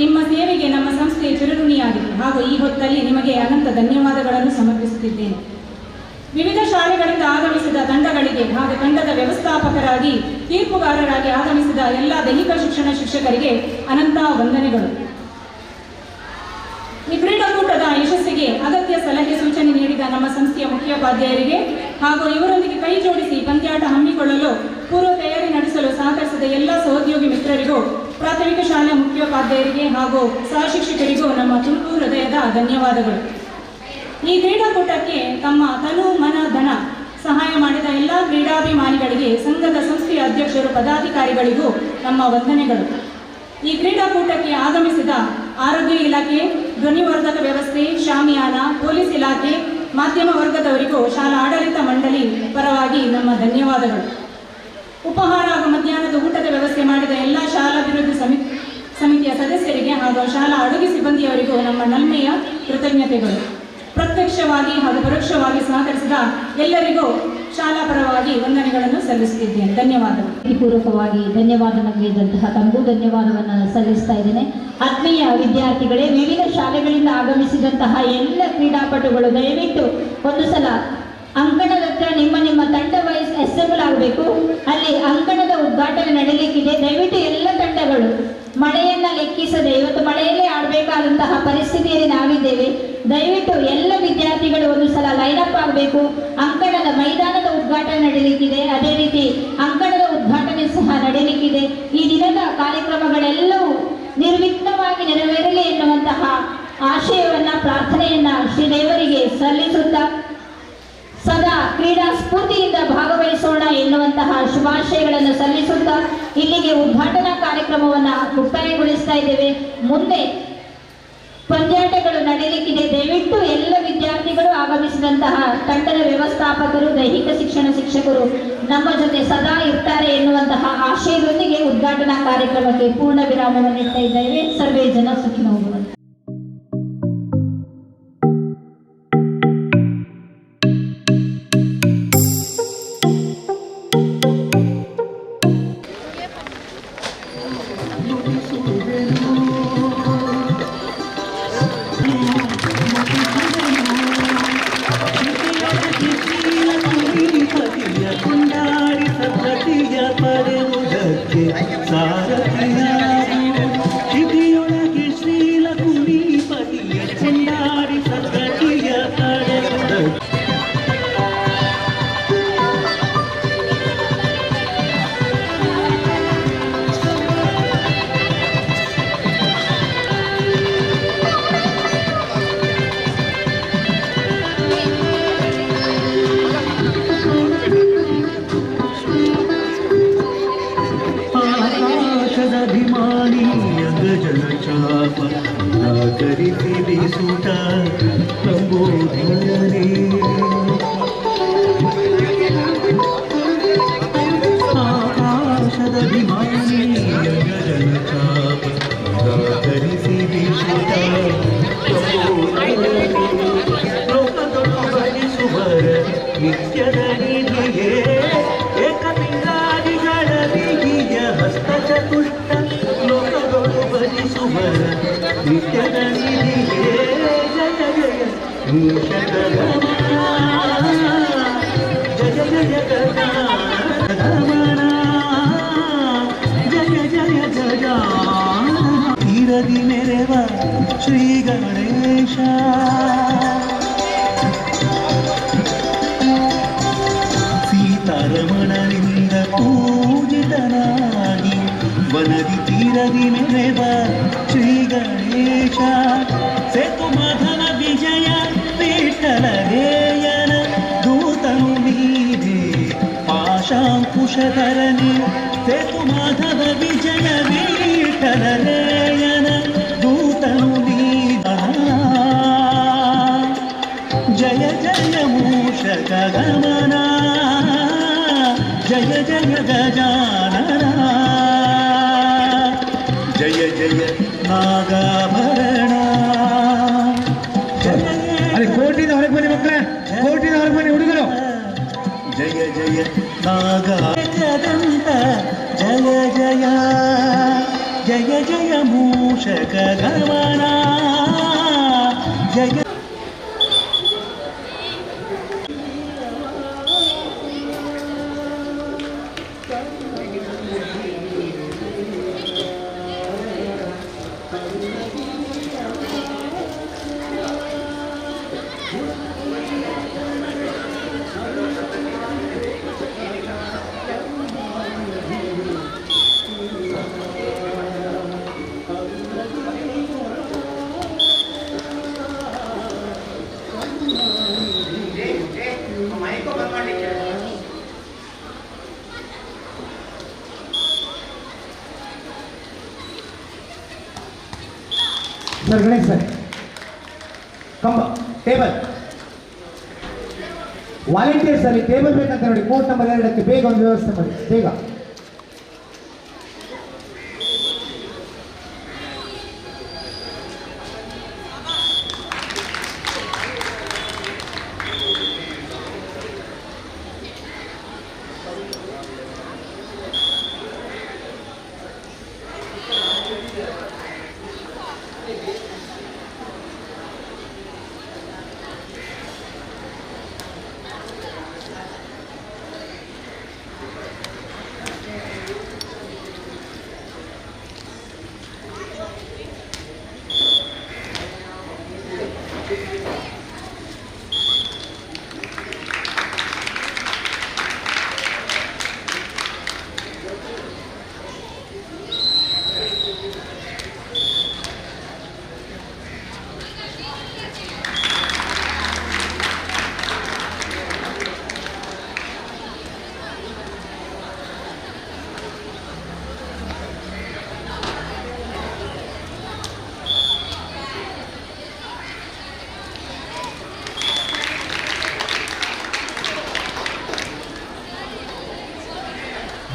ನಿಮ್ಮ ಸೇವೆಗೆ ನಮ್ಮ ಸಂಸ್ಥೆ ಚಿರಋಣಿಯಾಗಿದೆ ಹಾಗೂ ಈ ಹೊತ್ತಲ್ಲಿ ನಿಮಗೆ ಅನಂತ ಧನ್ಯವಾದಗಳನ್ನು ಸಮರ್ಪಿಸುತ್ತಿದ್ದೇನೆ. ವಿವಿಧ ಶಾಲೆಗಳಿಂದ ಆಗಮಿಸಿದ ತಂಡಗಳಿಗೆ ಹಾಗೂ ತಂಡದ ವ್ಯವಸ್ಥಾಪಕರಾಗಿ, ತೀರ್ಪುಗಾರರಾಗಿ ಆಗಮಿಸಿದ ಎಲ್ಲ ದೈಹಿಕ ಶಿಕ್ಷಣ ಶಿಕ್ಷಕರಿಗೆ ಅನಂತ ವಂದನೆಗಳು. ಈ ಕ್ರೀಡಾಕೂಟದ ಯಶಸ್ಸಿಗೆ ಅಗತ್ಯ ಸಲಹೆ ಸೂಚನೆ ನೀಡಿದ ನಮ್ಮ ಸಂಸ್ಥೆಯ ಮುಖ್ಯೋಪಾಧ್ಯಾಯರಿಗೆ ಹಾಗೂ ಇವರೊಂದಿಗೆ ಕೈ ಜೋಡಿಸಿ ಪಂದ್ಯಾಟ ಹಮ್ಮಿಕೊಳ್ಳಲು ಪೂರ್ವ ತಯಾರಿ ನಡೆಸಲು ಸಹಕರಿಸಿದ ಎಲ್ಲ ಸಹೋದ್ಯೋಗಿ ಮಿತ್ರರಿಗೂ, ಪ್ರಾಥಮಿಕ ಶಾಲೆ ಮುಖ್ಯೋಪಾಧ್ಯಾಯರಿಗೆ ಹಾಗೂ ಸಹಶಿಕ್ಷಕರಿಗೂ ನಮ್ಮ ತುಂಬು ಹೃದಯದ ಧನ್ಯವಾದಗಳು. ಈ ಕ್ರೀಡಾಕೂಟಕ್ಕೆ ತಮ್ಮ ತನು ಮನ ಧನ ಸಹಾಯ ಮಾಡಿದ ಎಲ್ಲ ಕ್ರೀಡಾಭಿಮಾನಿಗಳಿಗೆ, ಸಂಘದ ಸಂಸ್ಥೆಯ ಅಧ್ಯಕ್ಷರು, ಪದಾಧಿಕಾರಿಗಳಿಗೂ ನಮ್ಮ ವಂದನೆಗಳು. ಈ ಕ್ರೀಡಾಕೂಟಕ್ಕೆ ಆಗಮಿಸಿದ ಆರೋಗ್ಯ ಇಲಾಖೆ, ಧ್ವನಿವರ್ಧಕ ವ್ಯವಸ್ಥೆ, ಶಾಮಿಯಾನ, ಪೊಲೀಸ್ ಇಲಾಖೆ, ಮಾಧ್ಯಮ ವರ್ಗದವರಿಗೂ ಶಾಲಾ ಆಡಳಿತ ಮಂಡಳಿ ಪರವಾಗಿ ನಮ್ಮ ಧನ್ಯವಾದಗಳು. ಉಪಹಾರ ಹಾಗೂ ಮಧ್ಯಾಹ್ನದ ಊಟದ ವ್ಯವಸ್ಥೆ ಮಾಡಿದ ಎಲ್ಲ ಶಾಲಾಭಿವೃದ್ಧಿ ಸಮಿತಿಯ ಸದಸ್ಯರಿಗೆ ಹಾಗೂ ಶಾಲಾ ಅಡುಗೆ ಸಿಬ್ಬಂದಿಯವರಿಗೂ ನಮ್ಮ ನಲ್ಮೆಯ ಕೃತಜ್ಞತೆಗಳು. ಪ್ರತ್ಯಕ್ಷವಾಗಿ ಹಾಗೂ ಪರೋಕ್ಷವಾಗಿ ಸಹಕರಿಸಿದ ಎಲ್ಲರಿಗೂ ಶಾಲಾ ಪರವಾಗಿ ವಂದನೆಗಳನ್ನು ಸಲ್ಲಿಸುತ್ತಿದ್ದೇನೆ. ಧನ್ಯವಾದಗಳು. ಪೂರ್ವಕವಾಗಿ ಧನ್ಯವಾದ ನಗಲಿದಂತಹ ತಮಗೂ ಧನ್ಯವಾದವನ್ನು ಸಲ್ಲಿಸ್ತಾ ಇದ್ದೇನೆ. ಆತ್ಮೀಯ ವಿದ್ಯಾರ್ಥಿಗಳೇ, ವಿವಿಧ ಶಾಲೆಗಳಿಂದ ಆಗಮಿಸಿದಂತಹ ಎಲ್ಲ ಕ್ರೀಡಾಪಟುಗಳು ದಯವಿಟ್ಟು ಒಂದು ಸಲ ಅಂಕಣದ ಹತ್ರ ನಿಮ್ಮ ತಂಡ ವೈಸ್ ಅಸೆಂಬಲ್ ಆಗಬೇಕು. ಅಲ್ಲಿ ಅಂಕಣದ ಉದ್ಘಾಟನೆ ನಡೀಲಿಕ್ಕಿದೆ. ದಯವಿಟ್ಟು ಎಲ್ಲ ತಂಡಗಳು ಮಳೆಯನ್ನ ಲೆಕ್ಕಿಸದೆ, ಇವತ್ತು ಮಳೆಯಲ್ಲೇ ಆಡಬೇಕಾದಂತಹ ಪರಿಸ್ಥಿತಿಯಲ್ಲಿ ನಾವಿದ್ದೇವೆ. ದಯವಿಟ್ಟು ಎಲ್ಲ ವಿದ್ಯಾರ್ಥಿಗಳು ಒಂದು ಸಲ ಲೈನ್ ಅಪ್ ಆಗಬೇಕು. ಅಂಕಣದ ಮೈದಾನದ ಉದ್ಘಾಟನೆ ನಡೀಲಿಕ್ಕಿದೆ, ಅದೇ ರೀತಿ ಅಂಕಣದ ಉದ್ಘಾಟನೆ ಸಹ ನಡೀಲಿಕ್ಕಿದೆ. ಈ ದಿನದ ಕಾರ್ಯಕ್ರಮಗಳೆಲ್ಲವೂ ನಿರ್ವಿಘ್ನವಾಗಿ ನೆರವೇರಲಿ ಎನ್ನುವಂತಹ ಆಶಯವನ್ನ, ಪ್ರಾರ್ಥನೆಯನ್ನ ಶ್ರೀದೇವರಿಗೆ ಸಲ್ಲಿಸುತ್ತಾ ಸದಾ ಕ್ರೀಡಾ ಸ್ಫೂರ್ತಿಯಿಂದ ಭಾಗವಹಿಸೋಣ ಎನ್ನುವಂತಹ ಶುಭಾಶಯಗಳನ್ನು ಸಲ್ಲಿಸುತ್ತಾ ಇಲ್ಲಿಗೆ ಉದ್ಘಾಟನಾ ಕಾರ್ಯಕ್ರಮವನ್ನು ಮುಕ್ತಾಯಗೊಳಿಸ್ತಾ ಇದ್ದೇವೆ. ಮುಂದೆ ಪಂದ್ಯಾಟಗಳು ನಡೆಯಲಿಕ್ಕಿದೆ. ದಯವಿಟ್ಟು ಎಲ್ಲ ವಿದ್ಯಾರ್ಥಿಗಳು ಆಗಮಿಸಿದಂತಹ ತಂಡದ ವ್ಯವಸ್ಥಾಪಕರು, ದೈಹಿಕ ಶಿಕ್ಷಣ ಶಿಕ್ಷಕರು ನಮ್ಮ ಜೊತೆ ಸದಾ ಇರ್ತಾರೆ ಎನ್ನುವಂತಹ ಆಶಯದೊಂದಿಗೆ ಉದ್ಘಾಟನಾ ಕಾರ್ಯಕ್ರಮಕ್ಕೆ ಪೂರ್ಣ ವಿರಾಮವನ್ನು ಇಡ್ತಾ ಇದ್ದೇವೆ. ಸರ್ವೇ ಜನ ಸುಖಿನೋ ಭವಂತು. ತೀರದಿ ಮೆರೆವ ಶ್ರೀ ಗಣೇಶ ಸೀತಾರಮಣನಿಂದ ಪೂಜಿತನಾಗಿ ವನದಿ ತೀರದಿ ಮೆರೆವ ಶ್ರೀ ಗಣೇಶ ಸೇತು ಮಾಧವ ವಿಜಯ ವಿಠಲರೇಯನ ದೂತನು ನೀನೆ ಪಾಶಾಂಕುಶಧರನಿ ಸೇತು ಮಾಧವ ವಿಜಯ ವಿಠಲರೇಯನ ದೂತನು ನೀನ ಜಯ ಜಯ ಮೂಷಕ ಗಮನ ಜಯ ಜಯ ಗಜಾನನ ಜಯ ಜಯ ನಾಗಾಭರಣ ಅಲ್ಲಿ ಕೋರ್ಟಿಂದ ಹೊರಗೆ ಬನ್ನಿ ಮಕ್ಕಳೇ, ಕೋರ್ಟಿಂದ ಹೊರಗೆ ಬನ್ನಿ ಹುಡುಗರು. ಜಯ ಜಯ ನಾಗಾದಂತ ಜಯ ಜಯ ಜಯ ಜಯ ಮೂಷಕ ಗಮನ ಜಯ ಸರ್ ಗಣೇಶ್ ಸರ್ ಕಂಬ ಟೇಬಲ್ ವಾಲಂಟಿಯರ್ಸ್ ಅಲ್ಲಿ ಟೇಬಲ್ ಬೇಕಂತ ನೋಡಿ, ಕೋರ್ಟ್ ನಂಬರ್ 2ಕ್ಕೆ ಬೇಗ ಒಂದು ವ್ಯವಸ್ಥೆ ಮಾಡಿ ಬೇಗ.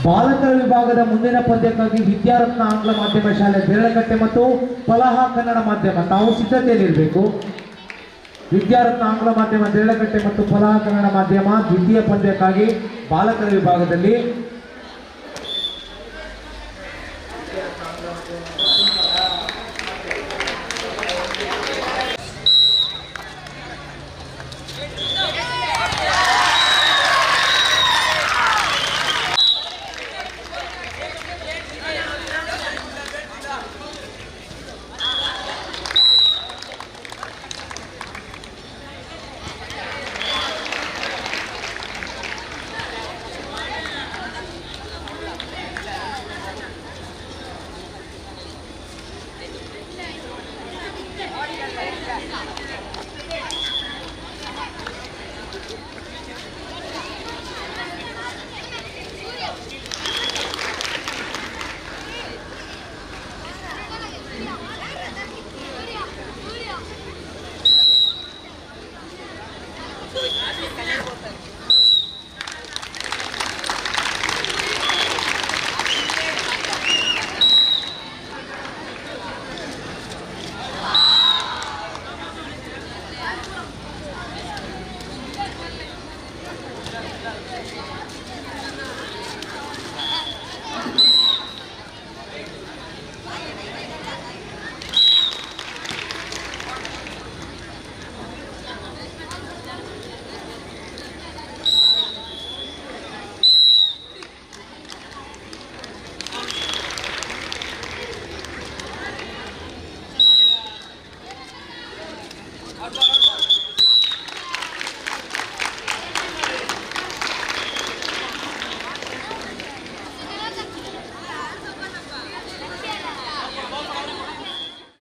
ಬಾಲಕರ ವಿಭಾಗದ ಮುಂದಿನ ಪಂದ್ಯಕ್ಕಾಗಿ ವಿದ್ಯಾರತ್ನ ಆಂಗ್ಲ ಮಾಧ್ಯಮ ಶಾಲೆ ದೇರಳಕಟ್ಟೆ ಮತ್ತು ಫಲಾಹ ಕನ್ನಡ ಮಾಧ್ಯಮ ತಾವು ಸಿದ್ಧತೆಯಲ್ಲಿರಬೇಕು. ವಿದ್ಯಾರತ್ನ ಆಂಗ್ಲ ಮಾಧ್ಯಮ ದೇರಳಕಟ್ಟೆ ಮತ್ತು ಫಲಾಹ ಕನ್ನಡ ಮಾಧ್ಯಮ ದ್ವಿತೀಯ ಪಂದ್ಯಕ್ಕಾಗಿ ಬಾಲಕರ ವಿಭಾಗದಲ್ಲಿ